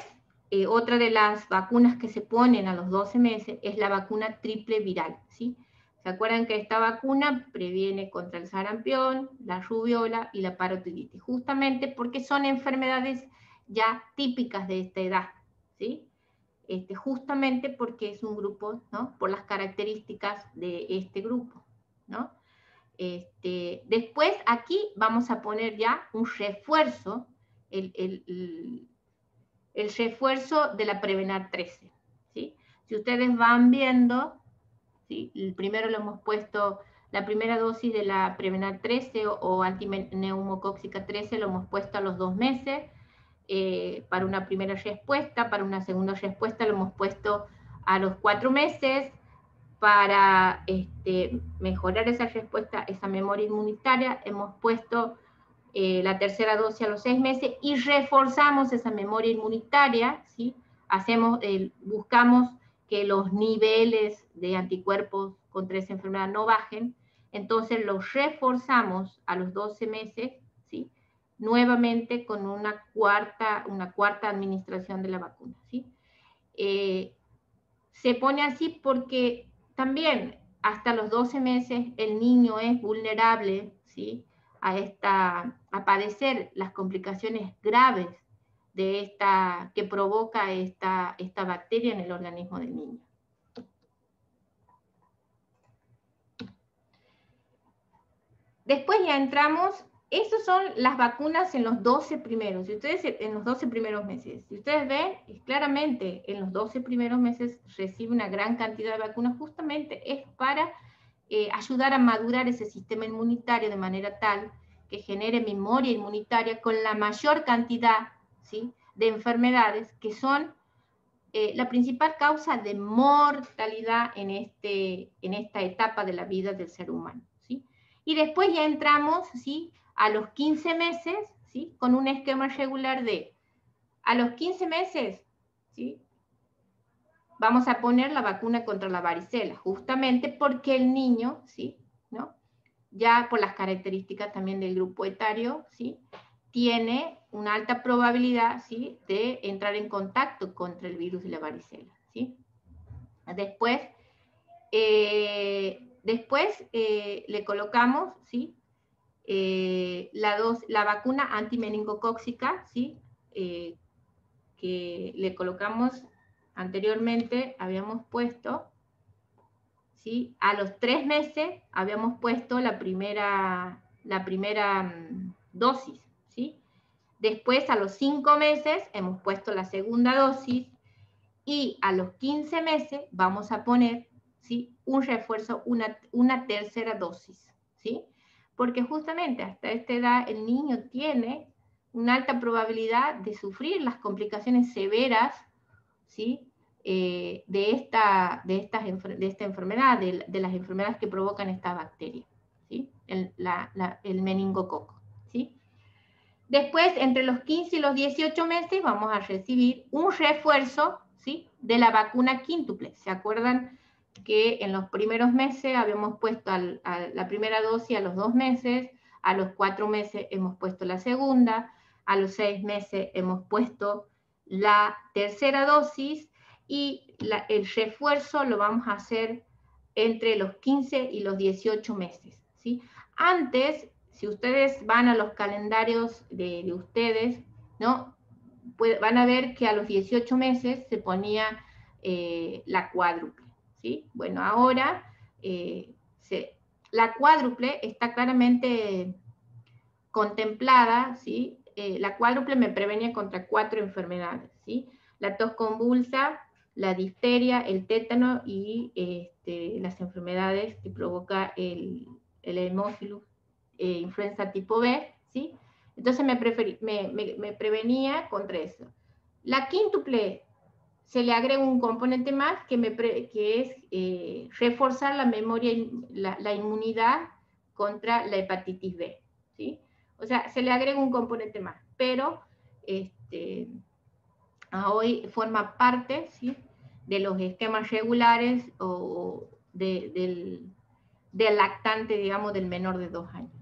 otra de las vacunas que se ponen a los 12 meses es la vacuna triple viral, ¿sí? ¿Se acuerdan que esta vacuna previene contra el sarampión, la rubiola y la parotiditis? Justamente porque son enfermedades ya típicas de esta edad, ¿sí? Justamente porque es un grupo, ¿no? Por las características de este grupo, ¿no? Después aquí vamos a poner ya un refuerzo, el refuerzo de la Prevenar 13, ¿sí? Si ustedes van viendo, ¿sí? Primero lo hemos puesto, la primera dosis de la Prevenar 13 o antineumocóxica 13 lo hemos puesto a los 2 meses, para una primera respuesta, para una segunda respuesta lo hemos puesto a los 4 meses, para mejorar esa respuesta, esa memoria inmunitaria, hemos puesto la tercera dosis a los 6 meses y reforzamos esa memoria inmunitaria, ¿sí? Buscamos que los niveles de anticuerpos contra esa enfermedad no bajen, entonces los reforzamos a los 12 meses, ¿sí? Nuevamente con una cuarta administración de la vacuna, ¿sí? Se pone así porque también hasta los 12 meses el niño es vulnerable, ¿sí? a padecer las complicaciones graves que provoca esta bacteria en el organismo del niño. Después ya entramos Esas son las vacunas en los 12 primeros, si ustedes, en los 12 primeros meses. Si ustedes ven, claramente en los 12 primeros meses recibe una gran cantidad de vacunas, justamente es para ayudar a madurar ese sistema inmunitario de manera tal que genere memoria inmunitaria con la mayor cantidad, ¿sí?, de enfermedades que son la principal causa de mortalidad en esta etapa de la vida del ser humano, ¿sí? Y después ya entramos, ¿sí?, a los 15 meses, ¿sí?, con un esquema regular de, a los 15 meses, ¿sí?, vamos a poner la vacuna contra la varicela, justamente porque el niño, ¿sí?, ¿no?, ya por las características también del grupo etario, ¿sí?, tiene una alta probabilidad, ¿sí?, de entrar en contacto contra el virus de la varicela, ¿sí? Después, le colocamos, ¿sí?, la vacuna antimeningocóxica, ¿sí?, que le colocamos anteriormente, habíamos puesto, ¿sí?, a los 3 meses habíamos puesto la primera dosis, ¿sí? Después, a los 5 meses, hemos puesto la segunda dosis, y a los 15 meses vamos a poner, ¿sí?, un refuerzo, una tercera dosis, ¿sí? Porque justamente hasta esta edad el niño tiene una alta probabilidad de sufrir las complicaciones severas, ¿sí?, de esta enfermedad, de las enfermedades que provocan esta bacteria, ¿sí?, el meningococo, ¿sí? Después, entre los 15 y los 18 meses, vamos a recibir un refuerzo, ¿sí?, de la vacuna quíntuple. ¿Se acuerdan que en los primeros meses habíamos puesto a la primera dosis a los 2 meses, a los 4 meses hemos puesto la segunda, a los 6 meses hemos puesto la tercera dosis, y el refuerzo lo vamos a hacer entre los 15 y los 18 meses, ¿sí? Antes, si ustedes van a los calendarios de ustedes, ¿no?, van a ver que a los 18 meses se ponía la cuádruple, ¿sí? Bueno, ahora la cuádruple está claramente contemplada, ¿sí? La cuádruple me prevenía contra 4 enfermedades, ¿sí? La tos convulsa, la difteria, el tétano y las enfermedades que provoca el hemófilus, influenza tipo B, ¿sí? Entonces me prevenía contra eso. La quíntuple se le agrega un componente más que es reforzar la memoria, la inmunidad contra la hepatitis B, ¿sí? O sea, se le agrega un componente más, pero hoy forma parte, ¿sí?, de los esquemas regulares o del lactante, digamos, del menor de 2 años,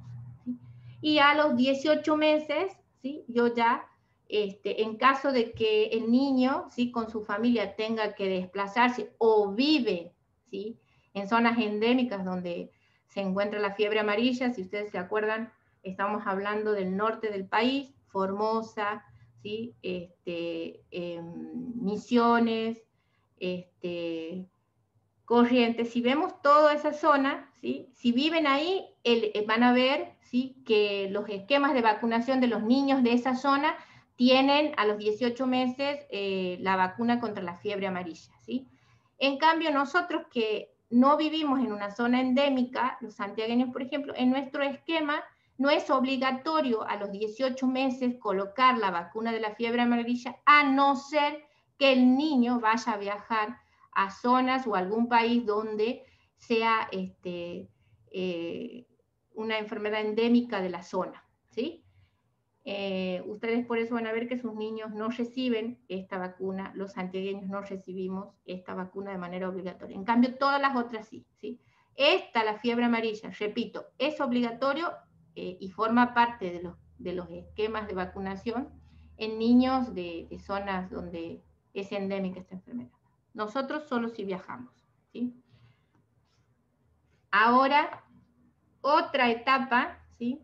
¿sí? Y a los 18 meses, ¿sí?, yo ya, en caso de que el niño, ¿sí?, con su familia tenga que desplazarse o vive, ¿sí?, en zonas endémicas donde se encuentra la fiebre amarilla, si ustedes se acuerdan, estamos hablando del norte del país, Formosa, ¿sí?, Misiones, Corrientes. Si vemos toda esa zona, ¿sí?, si viven ahí, van a ver, ¿sí?, que los esquemas de vacunación de los niños de esa zona tienen a los 18 meses la vacuna contra la fiebre amarilla, ¿sí? En cambio, nosotros que no vivimos en una zona endémica, los santiagueños, por ejemplo, en nuestro esquema no es obligatorio a los 18 meses colocar la vacuna de la fiebre amarilla, a no ser que el niño vaya a viajar a zonas o algún país donde sea una enfermedad endémica de la zona, ¿sí? Ustedes por eso van a ver que sus niños no reciben esta vacuna, los santiagueños no recibimos esta vacuna de manera obligatoria. En cambio, todas las otras sí, ¿sí? Esta, la fiebre amarilla, repito, es obligatorio y forma parte de los esquemas de vacunación en niños de zonas donde es endémica esta enfermedad. Nosotros solo si viajamos, ¿sí? Ahora, otra etapa, ¿sí?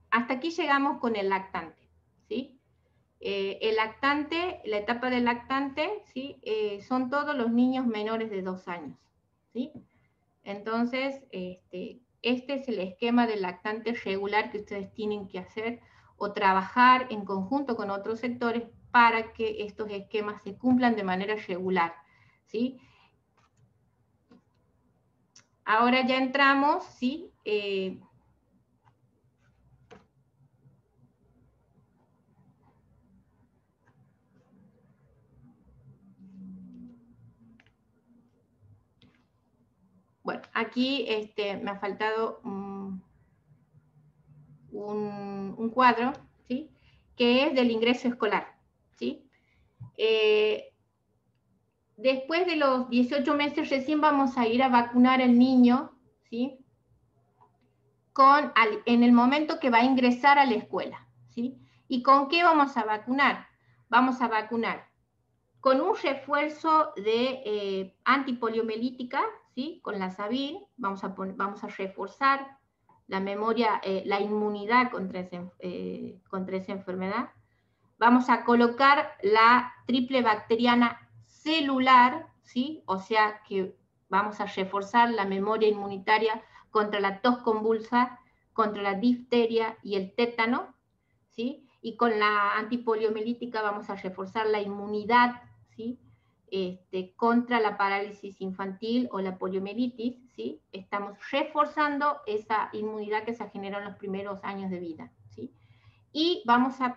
Hasta aquí llegamos con el lactante, ¿sí? El lactante, la etapa del lactante, ¿sí?, son todos los niños menores de 2 años, ¿sí? Entonces, Este es el esquema del lactante regular que ustedes tienen que hacer o trabajar en conjunto con otros sectores para que estos esquemas se cumplan de manera regular, ¿sí? Ahora ya entramos, ¿sí? Bueno, aquí me ha faltado un cuadro, ¿sí? Que es del ingreso escolar, ¿sí? Después de los 18 meses recién vamos a ir a vacunar al niño, ¿sí? En el momento que va a ingresar a la escuela, ¿sí? ¿Y con qué vamos a vacunar? Vamos a vacunar con un refuerzo de antipoliomielítica, ¿sí? Con la Sabin, vamos a reforzar la memoria, la inmunidad contra esa enfermedad. Vamos a colocar la triple bacteriana celular, ¿sí? O sea que vamos a reforzar la memoria inmunitaria contra la tos convulsa, contra la difteria y el tétano, ¿sí? Y con la antipoliomielítica vamos a reforzar la inmunidad, ¿sí? Contra la parálisis infantil o la poliomielitis, ¿sí? Estamos reforzando esa inmunidad que se generó en los primeros años de vida, ¿sí? Y vamos a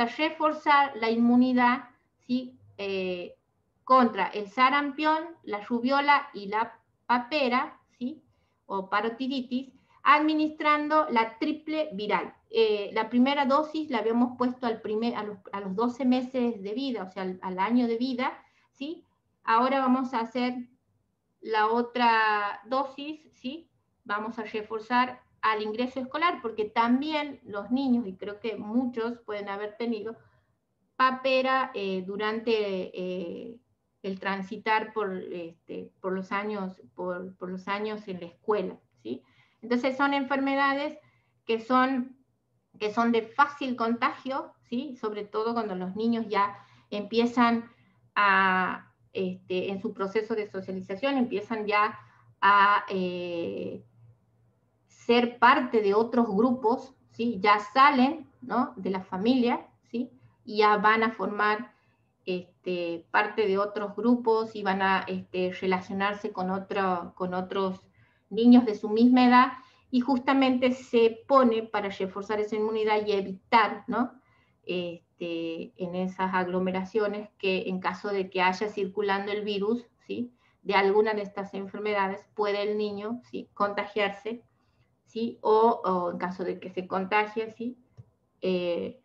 reforzar la inmunidad, ¿sí? Contra el sarampión, la rubiola y la papera, ¿sí? O parotiditis, administrando la triple viral. La primera dosis la habíamos puesto a los 12 meses de vida, o sea, al año de vida, ¿sí? Ahora vamos a hacer la otra dosis, ¿sí? Vamos a reforzar al ingreso escolar, porque también los niños, y creo que muchos pueden haber tenido papera durante el transitar por los años en la escuela, ¿sí? Entonces son enfermedades que son de fácil contagio, ¿sí? Sobre todo cuando los niños ya empiezan en su proceso de socialización, empiezan ya a ser parte de otros grupos, ¿sí? Ya salen, ¿no? De la familia, ¿sí? Y ya van a formar parte de otros grupos y van a relacionarse con otros niños de su misma edad, y justamente se pone para reforzar esa inmunidad y evitar, ¿no? En esas aglomeraciones que en caso de que haya circulando el virus, ¿sí? De alguna de estas enfermedades, puede el niño, ¿sí? Contagiarse, ¿sí? O en caso de que se contagie, ¿sí?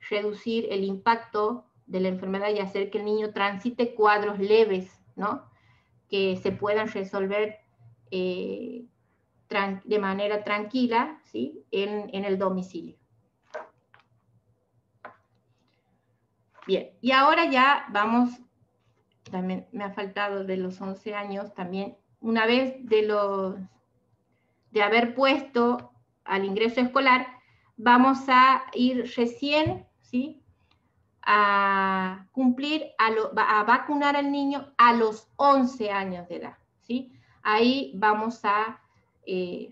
Reducir el impacto de la enfermedad y hacer que el niño transite cuadros leves, ¿no? Que se puedan resolver de manera tranquila, ¿sí? En el domicilio. Bien, y ahora ya vamos, también me ha faltado de los 11 años, también una vez de haber puesto al ingreso escolar, vamos a ir recién, ¿sí? A vacunar al niño a los 11 años de edad, ¿sí? Ahí vamos a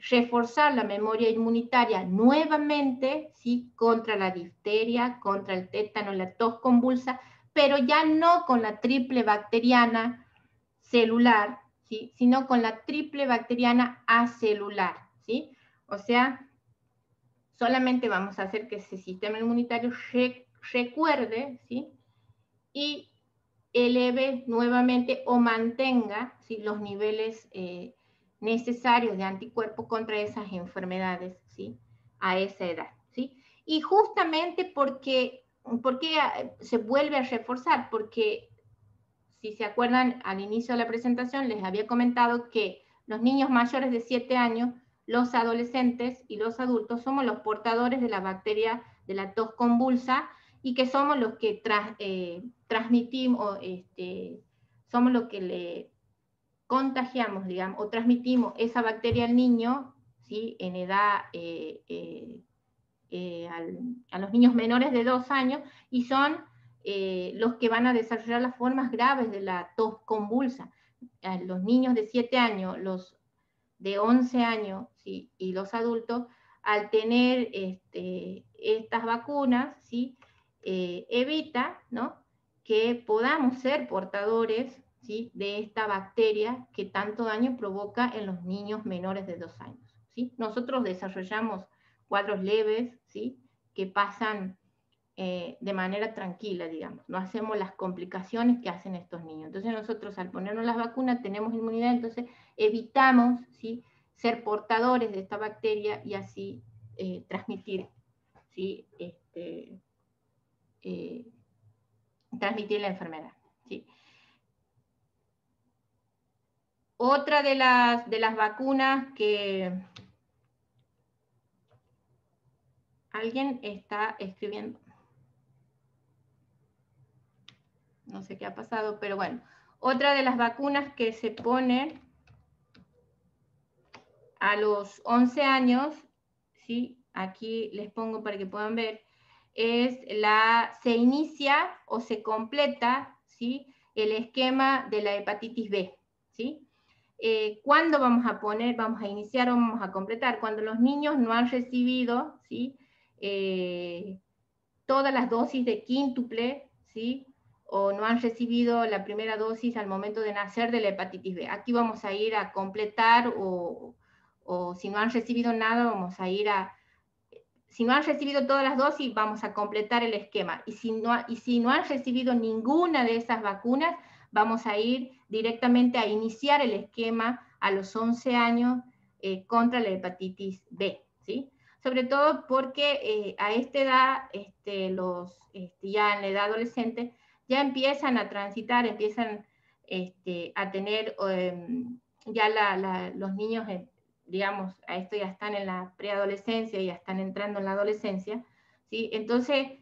reforzar la memoria inmunitaria nuevamente, ¿sí? Contra la difteria, contra el tétano, la tos convulsa, pero ya no con la triple bacteriana celular, ¿sí? Sino con la triple bacteriana acelular, ¿sí? O sea, solamente vamos a hacer que ese sistema inmunitario recuerde, ¿sí? Y eleve nuevamente o mantenga, ¿sí? Los niveles necesarios de anticuerpos contra esas enfermedades, ¿sí? A esa edad, ¿sí? Y justamente ¿por qué se vuelve a reforzar? Porque, si se acuerdan, al inicio de la presentación les había comentado que los niños mayores de 7 años, los adolescentes y los adultos somos los portadores de la bacteria de la tos convulsa, y que somos los que transmitimos, somos los que le contagiamos, digamos, o transmitimos esa bacteria al niño, ¿sí? En edad, a los niños menores de 2 años, y son los que van a desarrollar las formas graves de la tos convulsa. A los niños de 7 años, los de 11 años, ¿sí? Y los adultos, al tener estas vacunas, ¿sí? Evita, ¿no?, que podamos ser portadores, ¿sí?, de esta bacteria que tanto daño provoca en los niños menores de 2 años, ¿sí? Nosotros desarrollamos cuadros leves, ¿sí?, que pasan de manera tranquila, digamos. No hacemos las complicaciones que hacen estos niños. Entonces nosotros al ponernos las vacunas tenemos inmunidad, entonces evitamos, ¿sí?, ser portadores de esta bacteria y así transmitir, ¿sí?, transmitir la enfermedad, ¿sí? Otra de las vacunas que... Alguien está escribiendo. No sé qué ha pasado, pero bueno. Otra de las vacunas que se ponen a los 11 años, ¿sí? Aquí les pongo para que puedan ver, se inicia o se completa, ¿sí?, el esquema de la hepatitis B, ¿sí? ¿Cuándo vamos a poner, vamos a iniciar o vamos a completar? Cuando los niños no han recibido, ¿sí?, todas las dosis de quíntuple, ¿sí?, o no han recibido la primera dosis al momento de nacer de la hepatitis B. Aquí vamos a ir a completar o si no han recibido nada, vamos a ir a... Si no han recibido todas las dosis, vamos a completar el esquema. Y si no han recibido ninguna de esas vacunas, vamos a ir directamente a iniciar el esquema a los 11 años contra la hepatitis B, ¿sí? Sobre todo porque a esta edad, ya en la edad adolescente, ya empiezan a transitar, empiezan a tener ya los niños, digamos, a esto ya están en la preadolescencia, ya están entrando en la adolescencia, ¿sí? Entonces,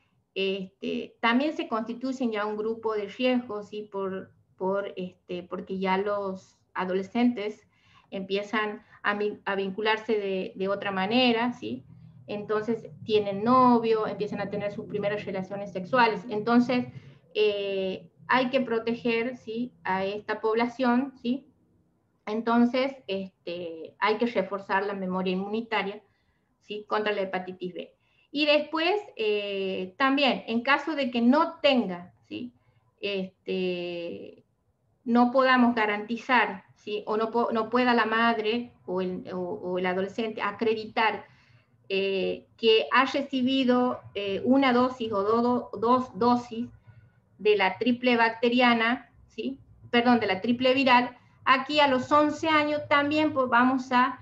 también se constituyen ya un grupo de riesgo, ¿sí?, porque ya los adolescentes empiezan a vincularse de otra manera, ¿sí? Entonces tienen novio, empiezan a tener sus primeras relaciones sexuales. Entonces, hay que proteger, ¿sí?, a esta población, ¿sí? Entonces, hay que reforzar la memoria inmunitaria, ¿sí?, contra la hepatitis B. Y después, también, en caso de que no tenga, ¿sí?, no podamos garantizar, ¿sí?, o no pueda la madre o el adolescente acreditar que ha recibido una dosis o dos dosis de la triple bacteriana, ¿sí?, perdón, de la triple viral, aquí a los 11 años también pues, vamos a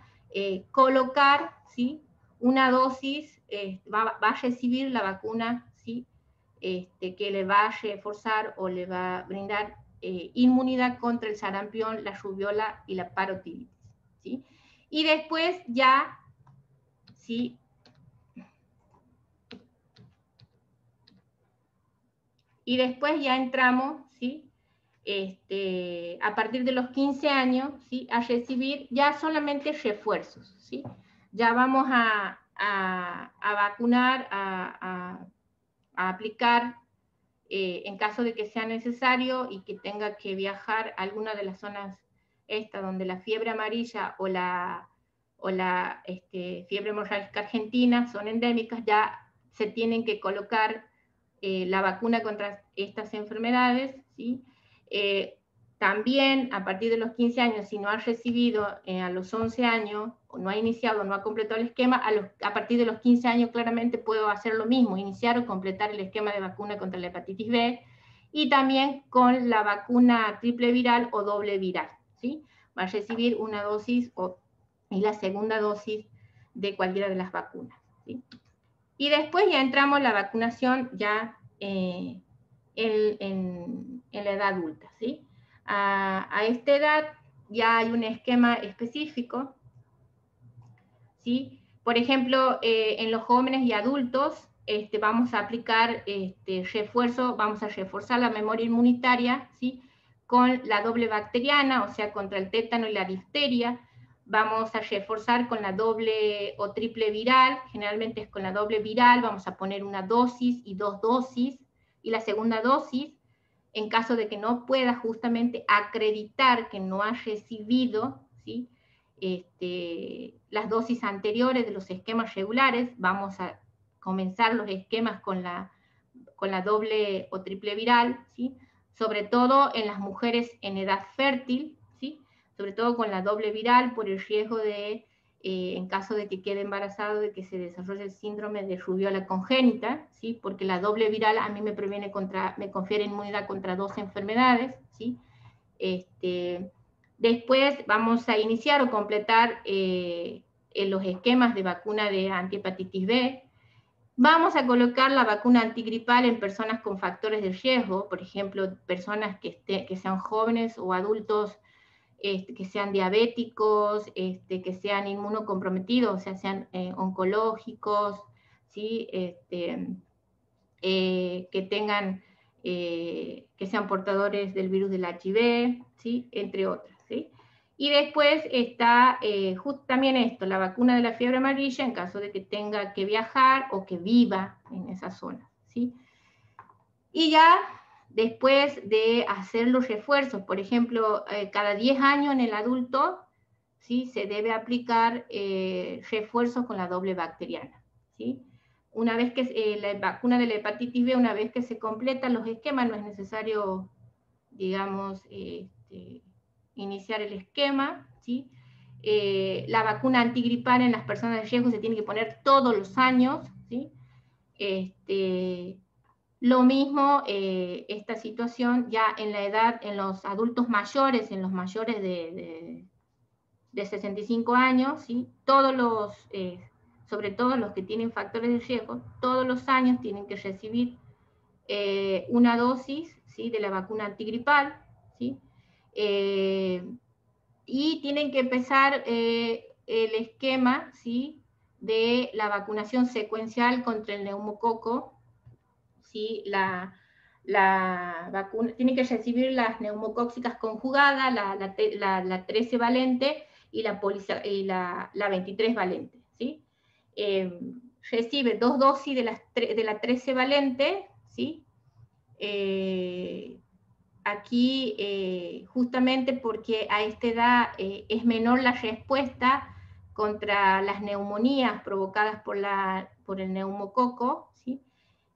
colocar, ¿sí?, una dosis, va a recibir la vacuna, ¿sí?, que le va a reforzar o le va a brindar inmunidad contra el sarampión, la rubiola y la parotiditis, ¿sí? Y después ya, ¿sí?, y después ya entramos, ¿sí?, a partir de los 15 años, ¿sí?, a recibir ya solamente refuerzos, ¿sí? Ya vamos a vacunar, a aplicar, en caso de que sea necesario y que tenga que viajar a alguna de las zonas donde la fiebre amarilla o la fiebre hemorrágica argentina son endémicas, ya se tienen que colocar la vacuna contra estas enfermedades, ¿sí? También a partir de los 15 años, si no ha recibido a los 11 años, o no ha iniciado, no ha completado el esquema, a partir de los 15 años claramente puedo hacer lo mismo, iniciar o completar el esquema de vacuna contra la hepatitis B, y también con la vacuna triple viral o doble viral, ¿sí? Va a recibir una dosis y la segunda dosis de cualquiera de las vacunas, ¿sí? Y después ya entramos la vacunación ya en la edad adulta, ¿sí? A esta edad ya hay un esquema específico, ¿sí? Por ejemplo, en los jóvenes y adultos vamos a aplicar refuerzo, vamos a reforzar la memoria inmunitaria, ¿sí?, con la doble bacteriana, o sea, contra el tétano y la difteria. Vamos a reforzar con la doble o triple viral, generalmente es con la doble viral, vamos a poner una dosis y dos dosis, y la segunda dosis, en caso de que no pueda justamente acreditar que no ha recibido, ¿sí?, las dosis anteriores de los esquemas regulares. Vamos a comenzar los esquemas con la doble o triple viral, ¿sí? Sobre todo en las mujeres en edad fértil, ¿sí? Sobre todo con la doble viral por el riesgo de, en caso de que quede embarazado, de que se desarrolle el síndrome de rubiola congénita, ¿sí? Porque la doble viral a mí me confiere inmunidad contra 2 enfermedades, ¿sí? Después vamos a iniciar o completar los esquemas de vacuna de antihepatitis B. Vamos a colocar la vacuna antigripal en personas con factores de riesgo, por ejemplo, personas que sean jóvenes o adultos, que sean diabéticos, que sean inmunocomprometidos, o sea, sean oncológicos, ¿sí? Que tengan, que sean portadores del virus del HIV, ¿sí? Entre otras, ¿sí? Y después está también esto, la vacuna de la fiebre amarilla en caso de que tenga que viajar o que viva en esa zona, ¿sí? Y ya después de hacer los refuerzos, por ejemplo, cada 10 años en el adulto, ¿sí? Se debe aplicar refuerzos con la doble bacteriana, ¿sí? Una vez que la vacuna de la hepatitis B, una vez que se completan los esquemas, no es necesario, digamos, iniciar el esquema, ¿sí? La vacuna antigripal en las personas de riesgo se tiene que poner todos los años, ¿sí? Lo mismo, esta situación ya en la edad, en los adultos mayores, en los mayores de 65 años, ¿sí? Todos los, sobre todo los que tienen factores de riesgo, todos los años tienen que recibir una dosis, ¿sí? De la vacuna antigripal, ¿sí? Y tienen que empezar el esquema, ¿sí? De la vacunación secuencial contra el neumococo, ¿sí? La vacuna, tienen que recibir las neumocóxicas conjugadas, la 13 valente y la 23 valente, ¿sí? Recibe 2 dosis de la 13 valente, ¿sí? Aquí justamente porque a esta edad es menor la respuesta contra las neumonías provocadas por el neumococo, ¿sí?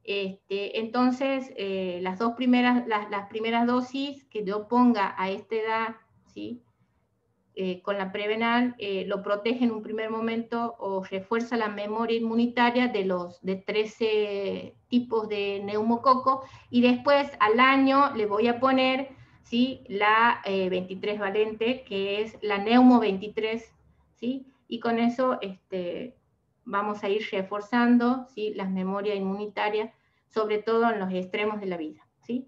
Entonces, las primeras dosis que yo ponga a esta edad, ¿sí? Con la Prevenal, lo protege en un primer momento o refuerza la memoria inmunitaria de 13 tipos de neumococo, y después al año le voy a poner, ¿sí? La 23 valente, que es la Neumo 23, ¿sí? Y con eso vamos a ir reforzando, ¿sí? Las memorias inmunitarias, sobre todo en los extremos de la vida, ¿sí?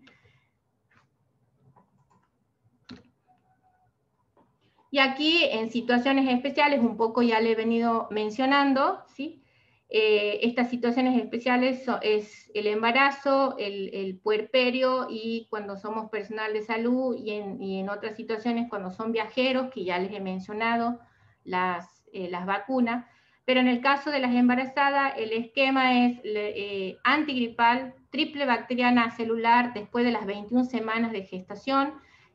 Y aquí, en situaciones especiales, un poco ya le he venido mencionando, ¿sí? Estas situaciones especiales es el embarazo, el puerperio, y cuando somos personal de salud, y en otras situaciones cuando son viajeros, que ya les he mencionado, las vacunas. Pero en el caso de las embarazadas, el esquema es antigripal, triple bacteriana celular después de las 21 semanas de gestación,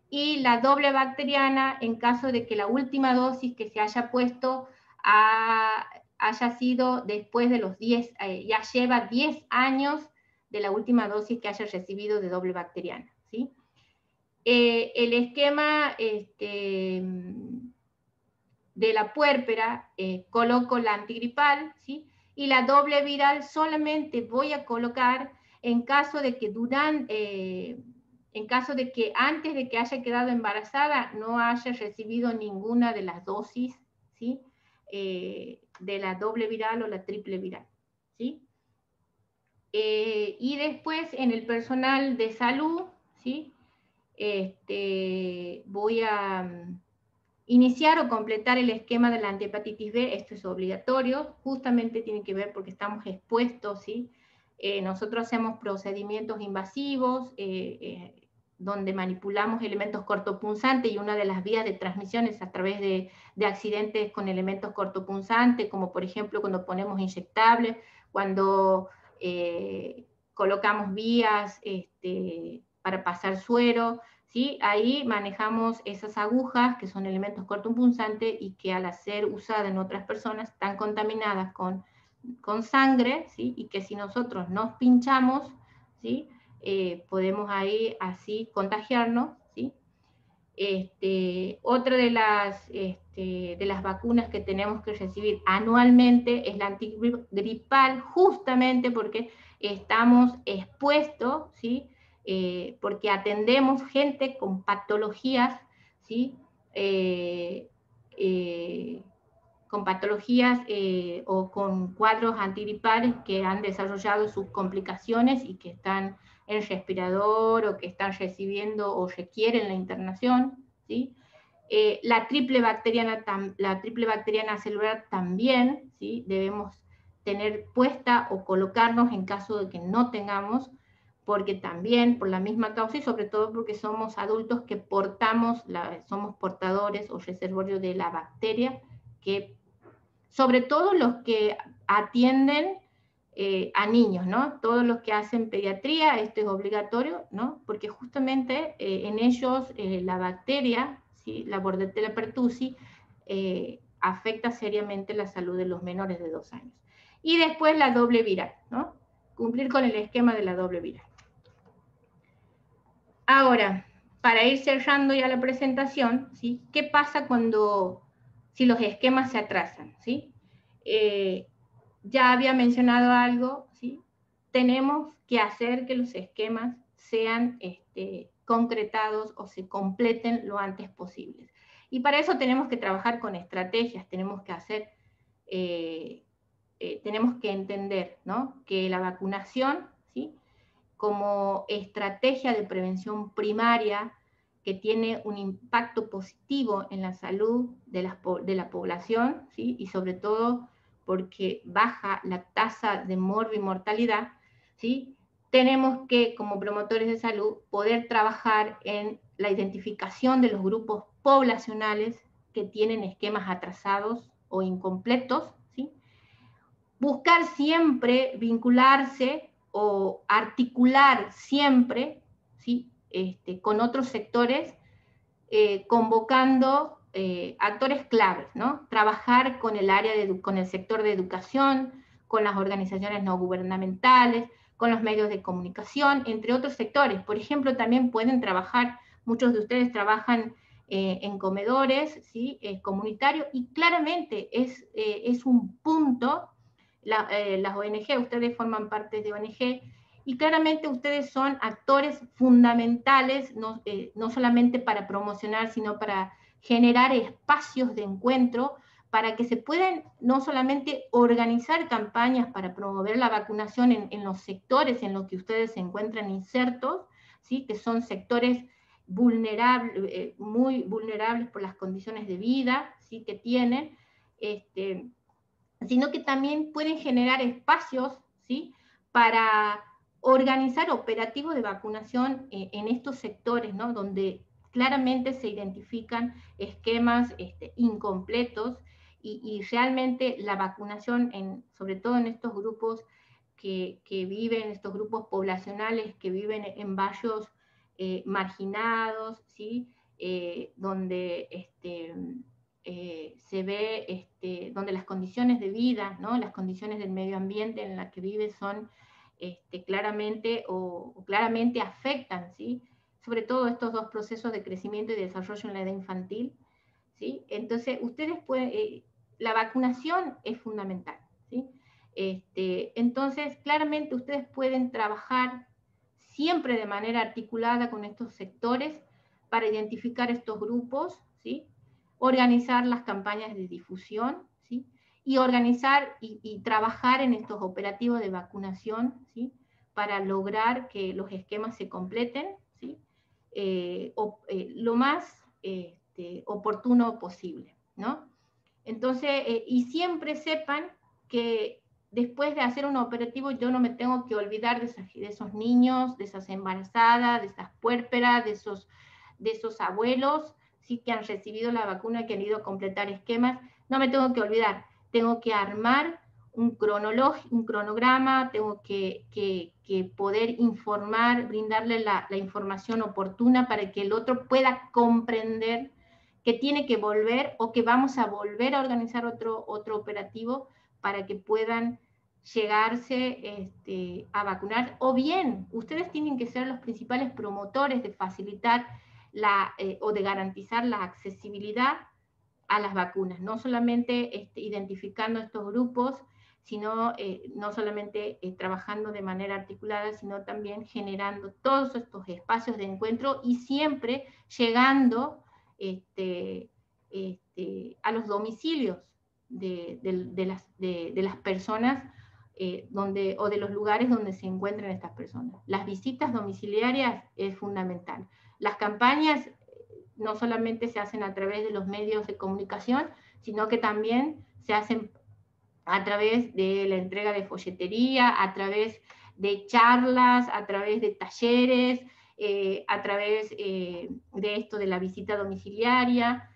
y la doble bacteriana en caso de que la última dosis que se haya puesto haya sido después de los 10, ya lleva 10 años de la última dosis que haya recibido de doble bacteriana, ¿sí? El esquema de la puérpera, coloco la antigripal, ¿sí? Y la doble viral solamente voy a colocar en caso de que en caso de que antes de que haya quedado embarazada no haya recibido ninguna de las dosis, ¿sí? De la doble viral o la triple viral, ¿sí? Y después en el personal de salud, ¿sí? Voy a iniciar o completar el esquema de la antihepatitis B. Esto es obligatorio, justamente tiene que ver porque estamos expuestos, ¿sí? Nosotros hacemos procedimientos invasivos, donde manipulamos elementos cortopunzantes, y una de las vías de transmisión es a través de accidentes con elementos cortopunzantes, como por ejemplo cuando ponemos inyectables, cuando colocamos vías para pasar suero, ¿sí? Ahí manejamos esas agujas, que son elementos cortopunzantes y que al ser usadas en otras personas están contaminadas con sangre, ¿sí? Y que si nosotros nos pinchamos, ¿sí? Podemos ahí así contagiarnos, ¿sí? Otra de las vacunas que tenemos que recibir anualmente es la antigripal, justamente porque estamos expuestos, ¿sí? Porque atendemos gente con patologías, ¿sí? Eh, eh, con patologías o con cuadros antigripales que han desarrollado sus complicaciones y que están en respirador o que están recibiendo o requieren la internación, ¿sí? La triple bacteriana celular también, ¿sí? Debemos tener puesta o colocarnos en caso de que no tengamos, porque también por la misma causa y sobre todo porque somos adultos que somos portadores o reservorios de la bacteria, que sobre todo los que atienden a niños, ¿no? Todos los que hacen pediatría, esto es obligatorio, ¿no? Porque justamente en ellos la bacteria, ¿sí? La Bordetella pertussis, afecta seriamente la salud de los menores de 2 años. Y después la doble viral, ¿no? Cumplir con el esquema de la doble viral. Ahora, para ir cerrando ya la presentación, ¿sí? ¿Qué pasa si los esquemas se atrasan, ¿sí? Ya había mencionado algo, ¿sí? Tenemos que hacer que los esquemas sean concretados o se completen lo antes posible. Y para eso tenemos que trabajar con estrategias, tenemos que entender, ¿no? Que la vacunación, ¿sí? Como estrategia de prevención primaria que tiene un impacto positivo en la salud de la población, ¿sí? Y sobre todo porque baja la tasa de mortalidad, ¿sí? Tenemos que, como promotores de salud, poder trabajar en la identificación de los grupos poblacionales que tienen esquemas atrasados o incompletos, ¿sí? Buscar siempre vincularse o articular siempre, ¿sí? Con otros sectores, convocando actores claves, ¿no? Trabajar con con el sector de educación, con las organizaciones no gubernamentales, con los medios de comunicación, entre otros sectores. Por ejemplo, también pueden trabajar, muchos de ustedes trabajan en comedores, ¿sí? Comunitarios, y claramente es un punto, las ONG, ustedes forman parte de ONG, y claramente ustedes son actores fundamentales, no solamente para promocionar, sino para generar espacios de encuentro, para que se puedan no solamente organizar campañas para promover la vacunación en los sectores en los que ustedes se encuentran insertos, ¿sí? Que son sectores vulnerables, muy vulnerables por las condiciones de vida, ¿sí? Que tienen, sino que también pueden generar espacios, ¿sí? Para organizar operativos de vacunación en estos sectores, ¿no? Donde claramente se identifican esquemas incompletos y realmente la vacunación, sobre todo en estos grupos que viven, estos grupos poblacionales que viven en barrios marginados, ¿sí? Donde se ve, donde las condiciones de vida, ¿no? Las condiciones del medio ambiente en la que vive son claramente afectan, ¿sí? Sobre todo estos dos procesos de crecimiento y desarrollo en la edad infantil, ¿sí? Entonces, la vacunación es fundamental, ¿sí? Entonces, claramente ustedes pueden trabajar siempre de manera articulada con estos sectores para identificar estos grupos, ¿sí? Organizar las campañas de difusión, ¿sí? Y organizar y trabajar en estos operativos de vacunación, ¿sí? Para lograr que los esquemas se completen, ¿sí? Lo más oportuno posible, ¿no? Entonces, y siempre sepan que después de hacer un operativo yo no me tengo que olvidar de esos niños, de esas embarazadas, de esas puérperas, de esos abuelos, ¿sí? Que han recibido la vacuna, que han ido a completar esquemas. No me tengo que olvidar, tengo que armar un cronograma, tengo que poder informar, brindarle la información oportuna para que el otro pueda comprender que tiene que volver o que vamos a volver a organizar otro operativo para que puedan llegarse a vacunar, o bien ustedes tienen que ser los principales promotores de facilitar o de garantizar la accesibilidad a las vacunas, no solamente identificando estos grupos, sino no solamente trabajando de manera articulada, sino también generando todos estos espacios de encuentro y siempre llegando a los domicilios de las personas o de los lugares donde se encuentran estas personas. Las visitas domiciliarias es fundamental. Las campañas no solamente se hacen a través de los medios de comunicación, sino que también se hacen a través de la entrega de folletería, a través de charlas, a través de talleres, a través de esto de la visita domiciliaria,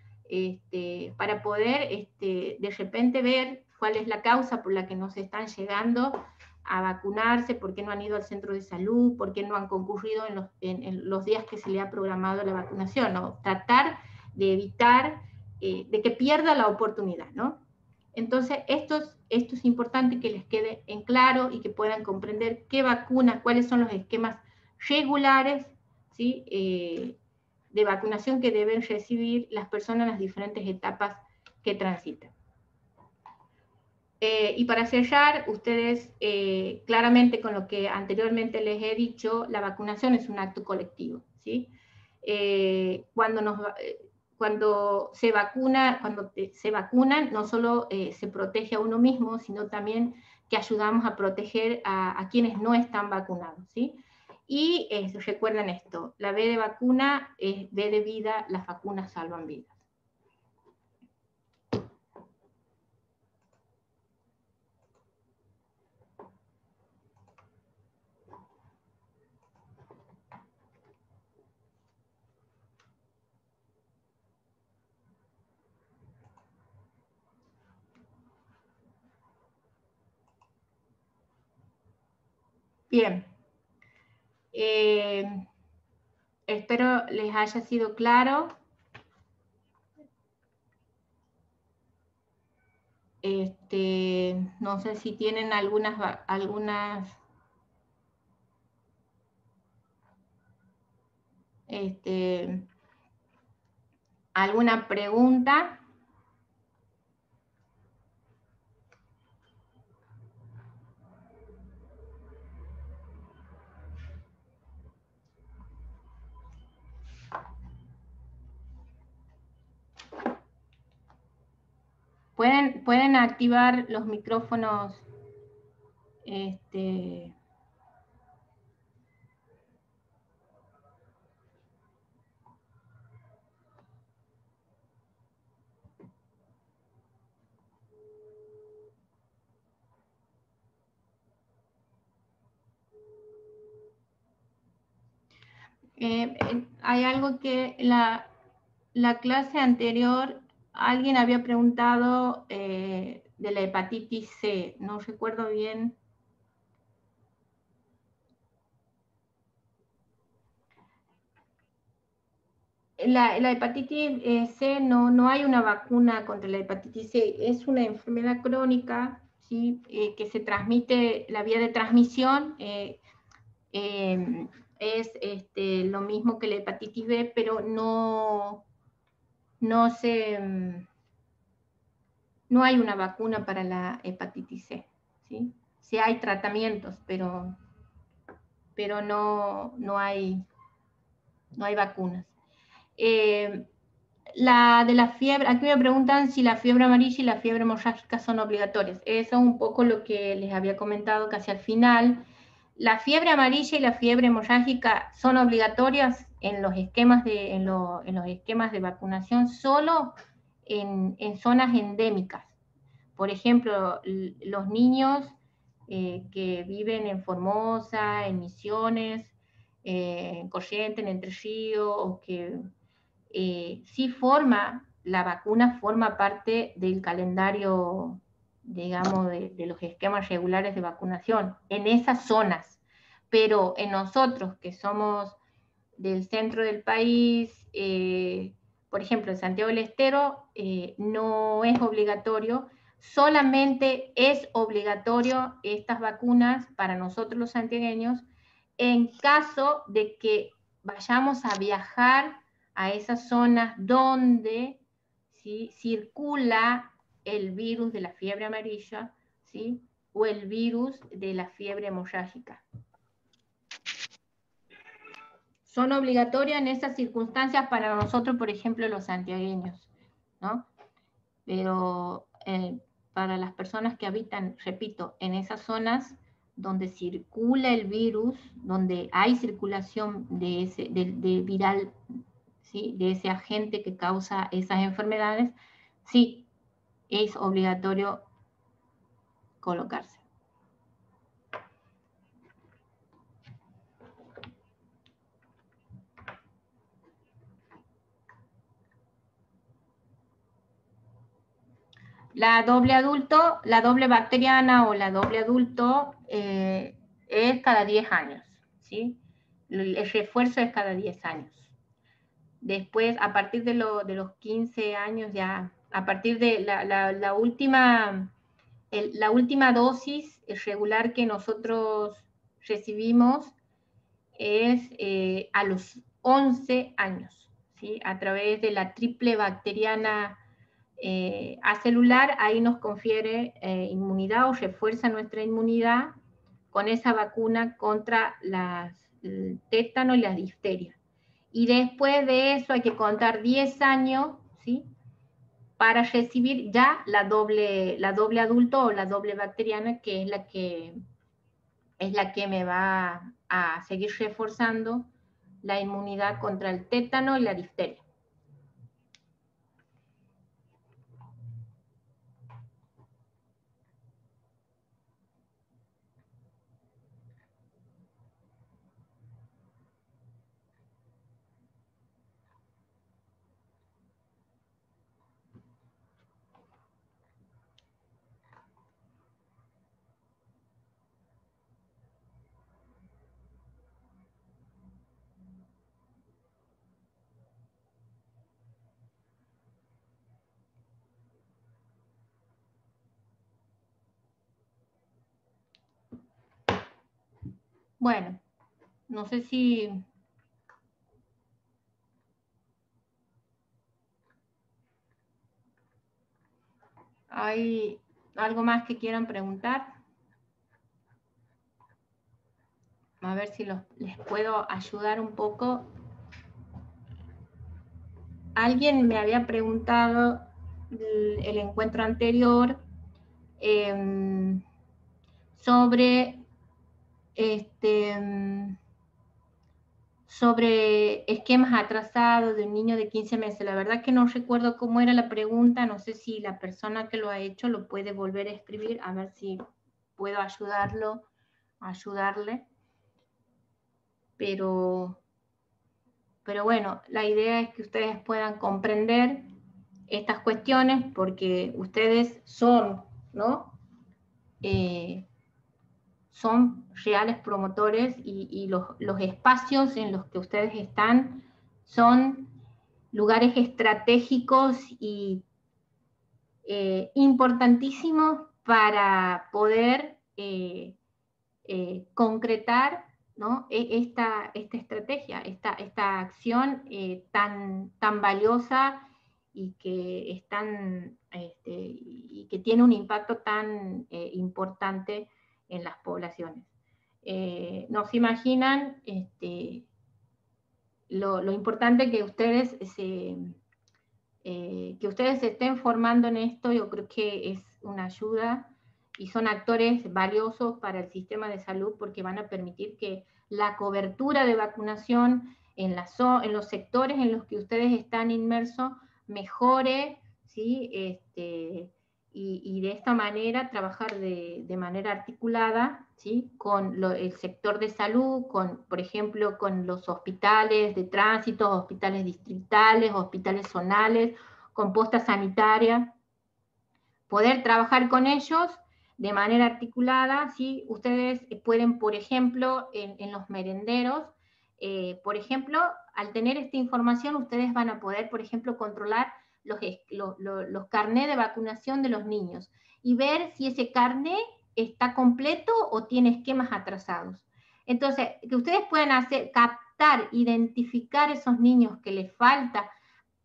para poder de repente ver cuál es la causa por la que no se están llegando a vacunarse, por qué no han ido al centro de salud, por qué no han concurrido en los días que se le ha programado la vacunación, ¿no? Tratar de evitar de que pierda la oportunidad, ¿no? Entonces, esto es importante que les quede en claro y que puedan comprender qué vacunas, cuáles son los esquemas regulares, ¿sí? De vacunación que deben recibir las personas en las diferentes etapas que transitan. Y para cerrar, ustedes claramente con lo que anteriormente les he dicho, la vacunación es un acto colectivo, ¿sí? Cuando se vacunan, no solo se protege a uno mismo, sino también que ayudamos a proteger a quienes no están vacunados, ¿sí? Y recuerden esto, la B de vacuna es B de vida, las vacunas salvan vidas. Bien. Espero les haya sido claro. No sé si tienen alguna pregunta. Pueden activar los micrófonos. Hay algo que la clase anterior alguien había preguntado de la hepatitis C, no recuerdo bien. La hepatitis C no hay una vacuna contra la hepatitis C, es una enfermedad crónica, ¿sí? Que se transmite, la vía de transmisión es lo mismo que la hepatitis B, pero no hay una vacuna para la hepatitis C, ¿sí? Sí hay tratamientos, pero no hay vacunas. La de la fiebre, aquí me preguntan si la fiebre amarilla y la fiebre hemorrágica son obligatorias. Eso es un poco lo que les había comentado casi al final. La fiebre amarilla y la fiebre hemorrágica son obligatorias en los esquemas de vacunación solo en zonas endémicas. Por ejemplo, los niños que viven en Formosa, en Misiones, en Corrientes, en Entre Ríos, o que la vacuna forma parte del calendario digamos, de los esquemas regulares de vacunación en esas zonas. Pero en nosotros, que somos del centro del país, por ejemplo, en Santiago del Estero, no es obligatorio, solamente es obligatorio estas vacunas para nosotros los santiagueños en caso de que vayamos a viajar a esas zonas donde, ¿sí?, circula el virus de la fiebre amarilla, ¿sí?, o el virus de la fiebre hemorrágica. Son obligatorias en esas circunstancias para nosotros, por ejemplo, los santiagueños, ¿no? Pero para las personas que habitan, repito, en esas zonas donde circula el virus, donde hay circulación de ese de viral, ¿sí?, de ese agente que causa esas enfermedades, sí, es obligatorio colocarse. La doble adulto, la doble bacteriana o la doble adulto es cada 10 años, ¿sí? El refuerzo es cada 10 años. Después, a partir de los 15 años ya, a partir de la última dosis regular que nosotros recibimos es a los 11 años, ¿sí? A través de la triple bacteriana acelular, ahí nos confiere inmunidad o refuerza nuestra inmunidad con esa vacuna contra el tétano y la difteria. Y después de eso hay que contar 10 años, ¿sí?, para recibir ya la doble adulto o la doble bacteriana, que es la que me va a seguir reforzando la inmunidad contra el tétano y la difteria. Bueno, no sé si hay algo más que quieran preguntar. A ver si les puedo ayudar un poco. Alguien me había preguntado el encuentro anterior sobre esquemas atrasados de un niño de 15 meses. La verdad que no recuerdo cómo era la pregunta, no sé si la persona que lo ha hecho lo puede volver a escribir, a ver si puedo ayudarle. Pero bueno, la idea es que ustedes puedan comprender estas cuestiones porque ustedes son, ¿no?, son reales promotores y los espacios en los que ustedes están son lugares estratégicos y importantísimos para poder concretar, ¿no?, esta estrategia, esta acción tan valiosa y que, y que tiene un impacto tan importante en las poblaciones. No se imaginan lo importante que ustedes se estén formando en esto. Yo creo que es una ayuda y son actores valiosos para el sistema de salud porque van a permitir que la cobertura de vacunación en los sectores en los que ustedes están inmersos mejore, ¿sí? Y de esta manera trabajar de manera articulada, ¿sí?, con el sector de salud, por ejemplo, con los hospitales de tránsito, hospitales distritales, hospitales zonales, con posta sanitaria, poder trabajar con ellos de manera articulada, ¿sí? Ustedes pueden, por ejemplo, en los merenderos, por ejemplo, al tener esta información, ustedes van a poder, por ejemplo, controlar los carnés de vacunación de los niños y ver si ese carné está completo o tiene esquemas atrasados. Entonces, que ustedes puedan hacer, captar, identificar esos niños que les falta,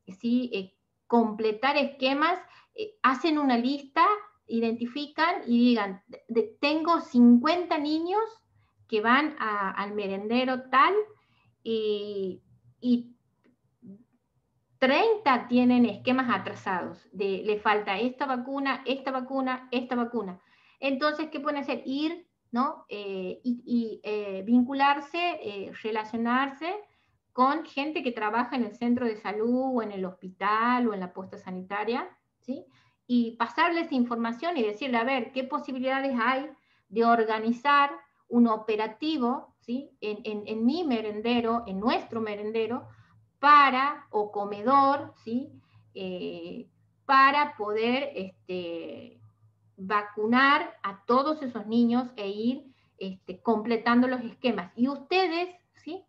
¿sí? Completar esquemas, hacen una lista, identifican y digan, tengo 50 niños que van al merendero tal y 30 tienen esquemas atrasados, le falta esta vacuna, esta vacuna, esta vacuna. Entonces, ¿qué pueden hacer? Ir, ¿no? Vincularse, relacionarse con gente que trabaja en el centro de salud o en el hospital o en la posta sanitaria, ¿sí? Y pasarles información y decirle, a ver, ¿qué posibilidades hay de organizar un operativo, ¿sí? En mi merendero, en nuestro merendero, para, o comedor, ¿sí? Para poder vacunar a todos esos niños e ir completando los esquemas. Y ustedes, ¿sí?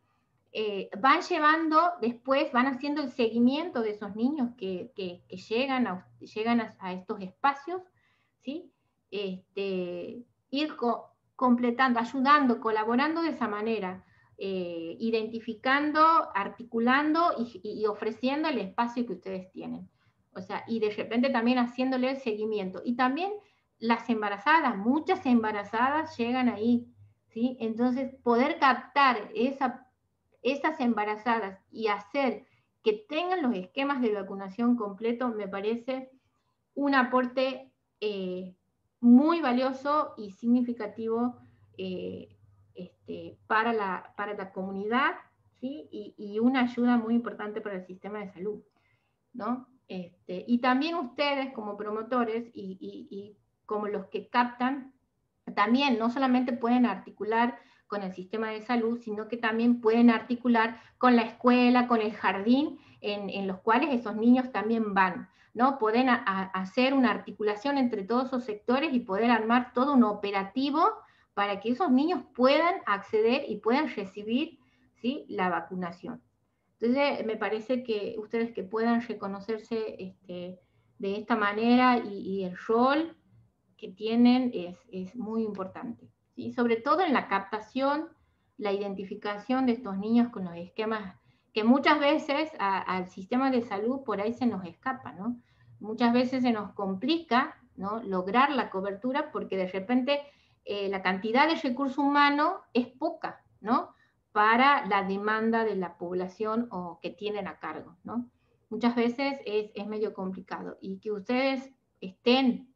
Van llevando, después van haciendo el seguimiento de esos niños que llegan a estos espacios, ¿sí? Ir completando, ayudando, colaborando de esa manera, identificando, articulando y ofreciendo el espacio que ustedes tienen. O sea, y de repente también haciéndole el seguimiento. Y también las embarazadas, muchas embarazadas llegan ahí, ¿sí? Entonces, poder captar esas embarazadas y hacer que tengan los esquemas de vacunación completos me parece un aporte muy valioso y significativo para la comunidad, ¿sí? Y una ayuda muy importante para el sistema de salud, ¿no? Y también ustedes como promotores y como los que captan, también no solamente pueden articular con el sistema de salud, sino que también pueden articular con la escuela, con el jardín, en los cuales esos niños también van, ¿no? Pueden hacer una articulación entre todos esos sectores y poder armar todo un operativo para que esos niños puedan acceder y puedan recibir, ¿sí? La vacunación. Entonces, me parece que ustedes que puedan reconocerse de esta manera y el rol que tienen es muy importante. ¿Sí? Sobre todo en la captación, la identificación de estos niños con los esquemas que muchas veces al sistema de salud por ahí se nos escapa, ¿no? Muchas veces se nos complica, ¿no? Lograr la cobertura porque de repente la cantidad de recursos humanos es poca, ¿no? Para la demanda de la población o que tienen a cargo, ¿no? Muchas veces es medio complicado y que ustedes estén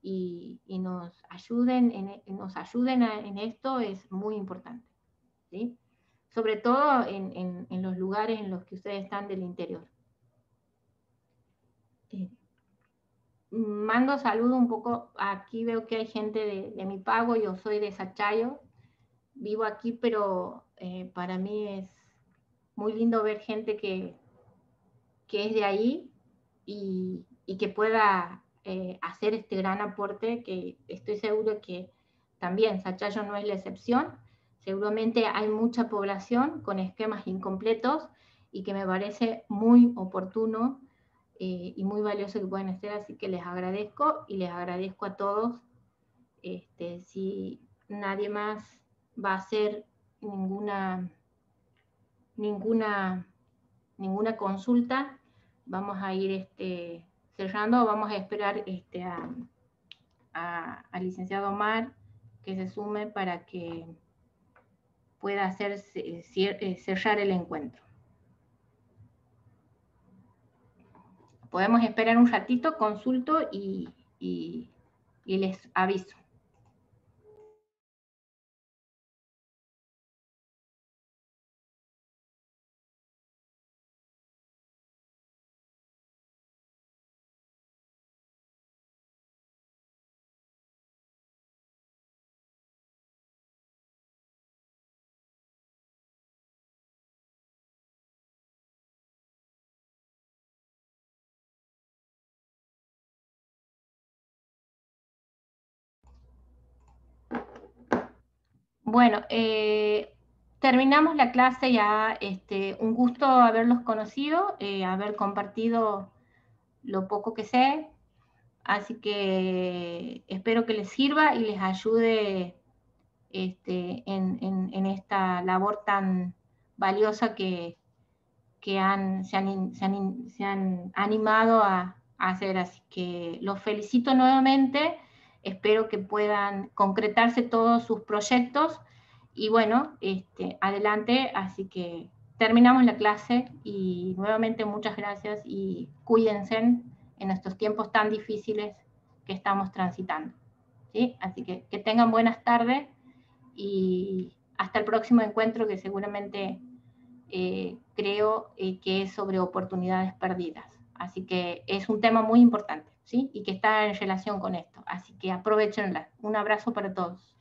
y nos ayuden en esto es muy importante, ¿sí? Sobre todo en los lugares en los que ustedes están del interior. Mando saludo un poco, aquí veo que hay gente de mi pago, yo soy de Sachayo, vivo aquí, pero para mí es muy lindo ver gente que es de ahí y que pueda hacer este gran aporte, que estoy seguro que también Sachayo no es la excepción. Seguramente hay mucha población con esquemas incompletos y que me parece muy oportuno y muy valioso que puedan estar, así que les agradezco y les agradezco a todos. Si nadie más va a hacer ninguna, ninguna, ninguna consulta, vamos a ir cerrando, vamos a esperar al licenciado Omar que se sume para que pueda cerrar el encuentro. Podemos esperar un ratito, consulto y les aviso. Bueno, terminamos la clase ya, un gusto haberlos conocido, haber compartido lo poco que sé, así que espero que les sirva y les ayude en esta labor tan valiosa se han animado a hacer. Así que los felicito nuevamente, espero que puedan concretarse todos sus proyectos y bueno, adelante. Así que terminamos la clase y nuevamente muchas gracias y cuídense en estos tiempos tan difíciles que estamos transitando, ¿sí? Así que tengan buenas tardes y hasta el próximo encuentro, que seguramente creo que es sobre oportunidades perdidas. Así que es un tema muy importante, ¿sí? Y que está en relación con esto. Así que aprovechenla. Un abrazo para todos.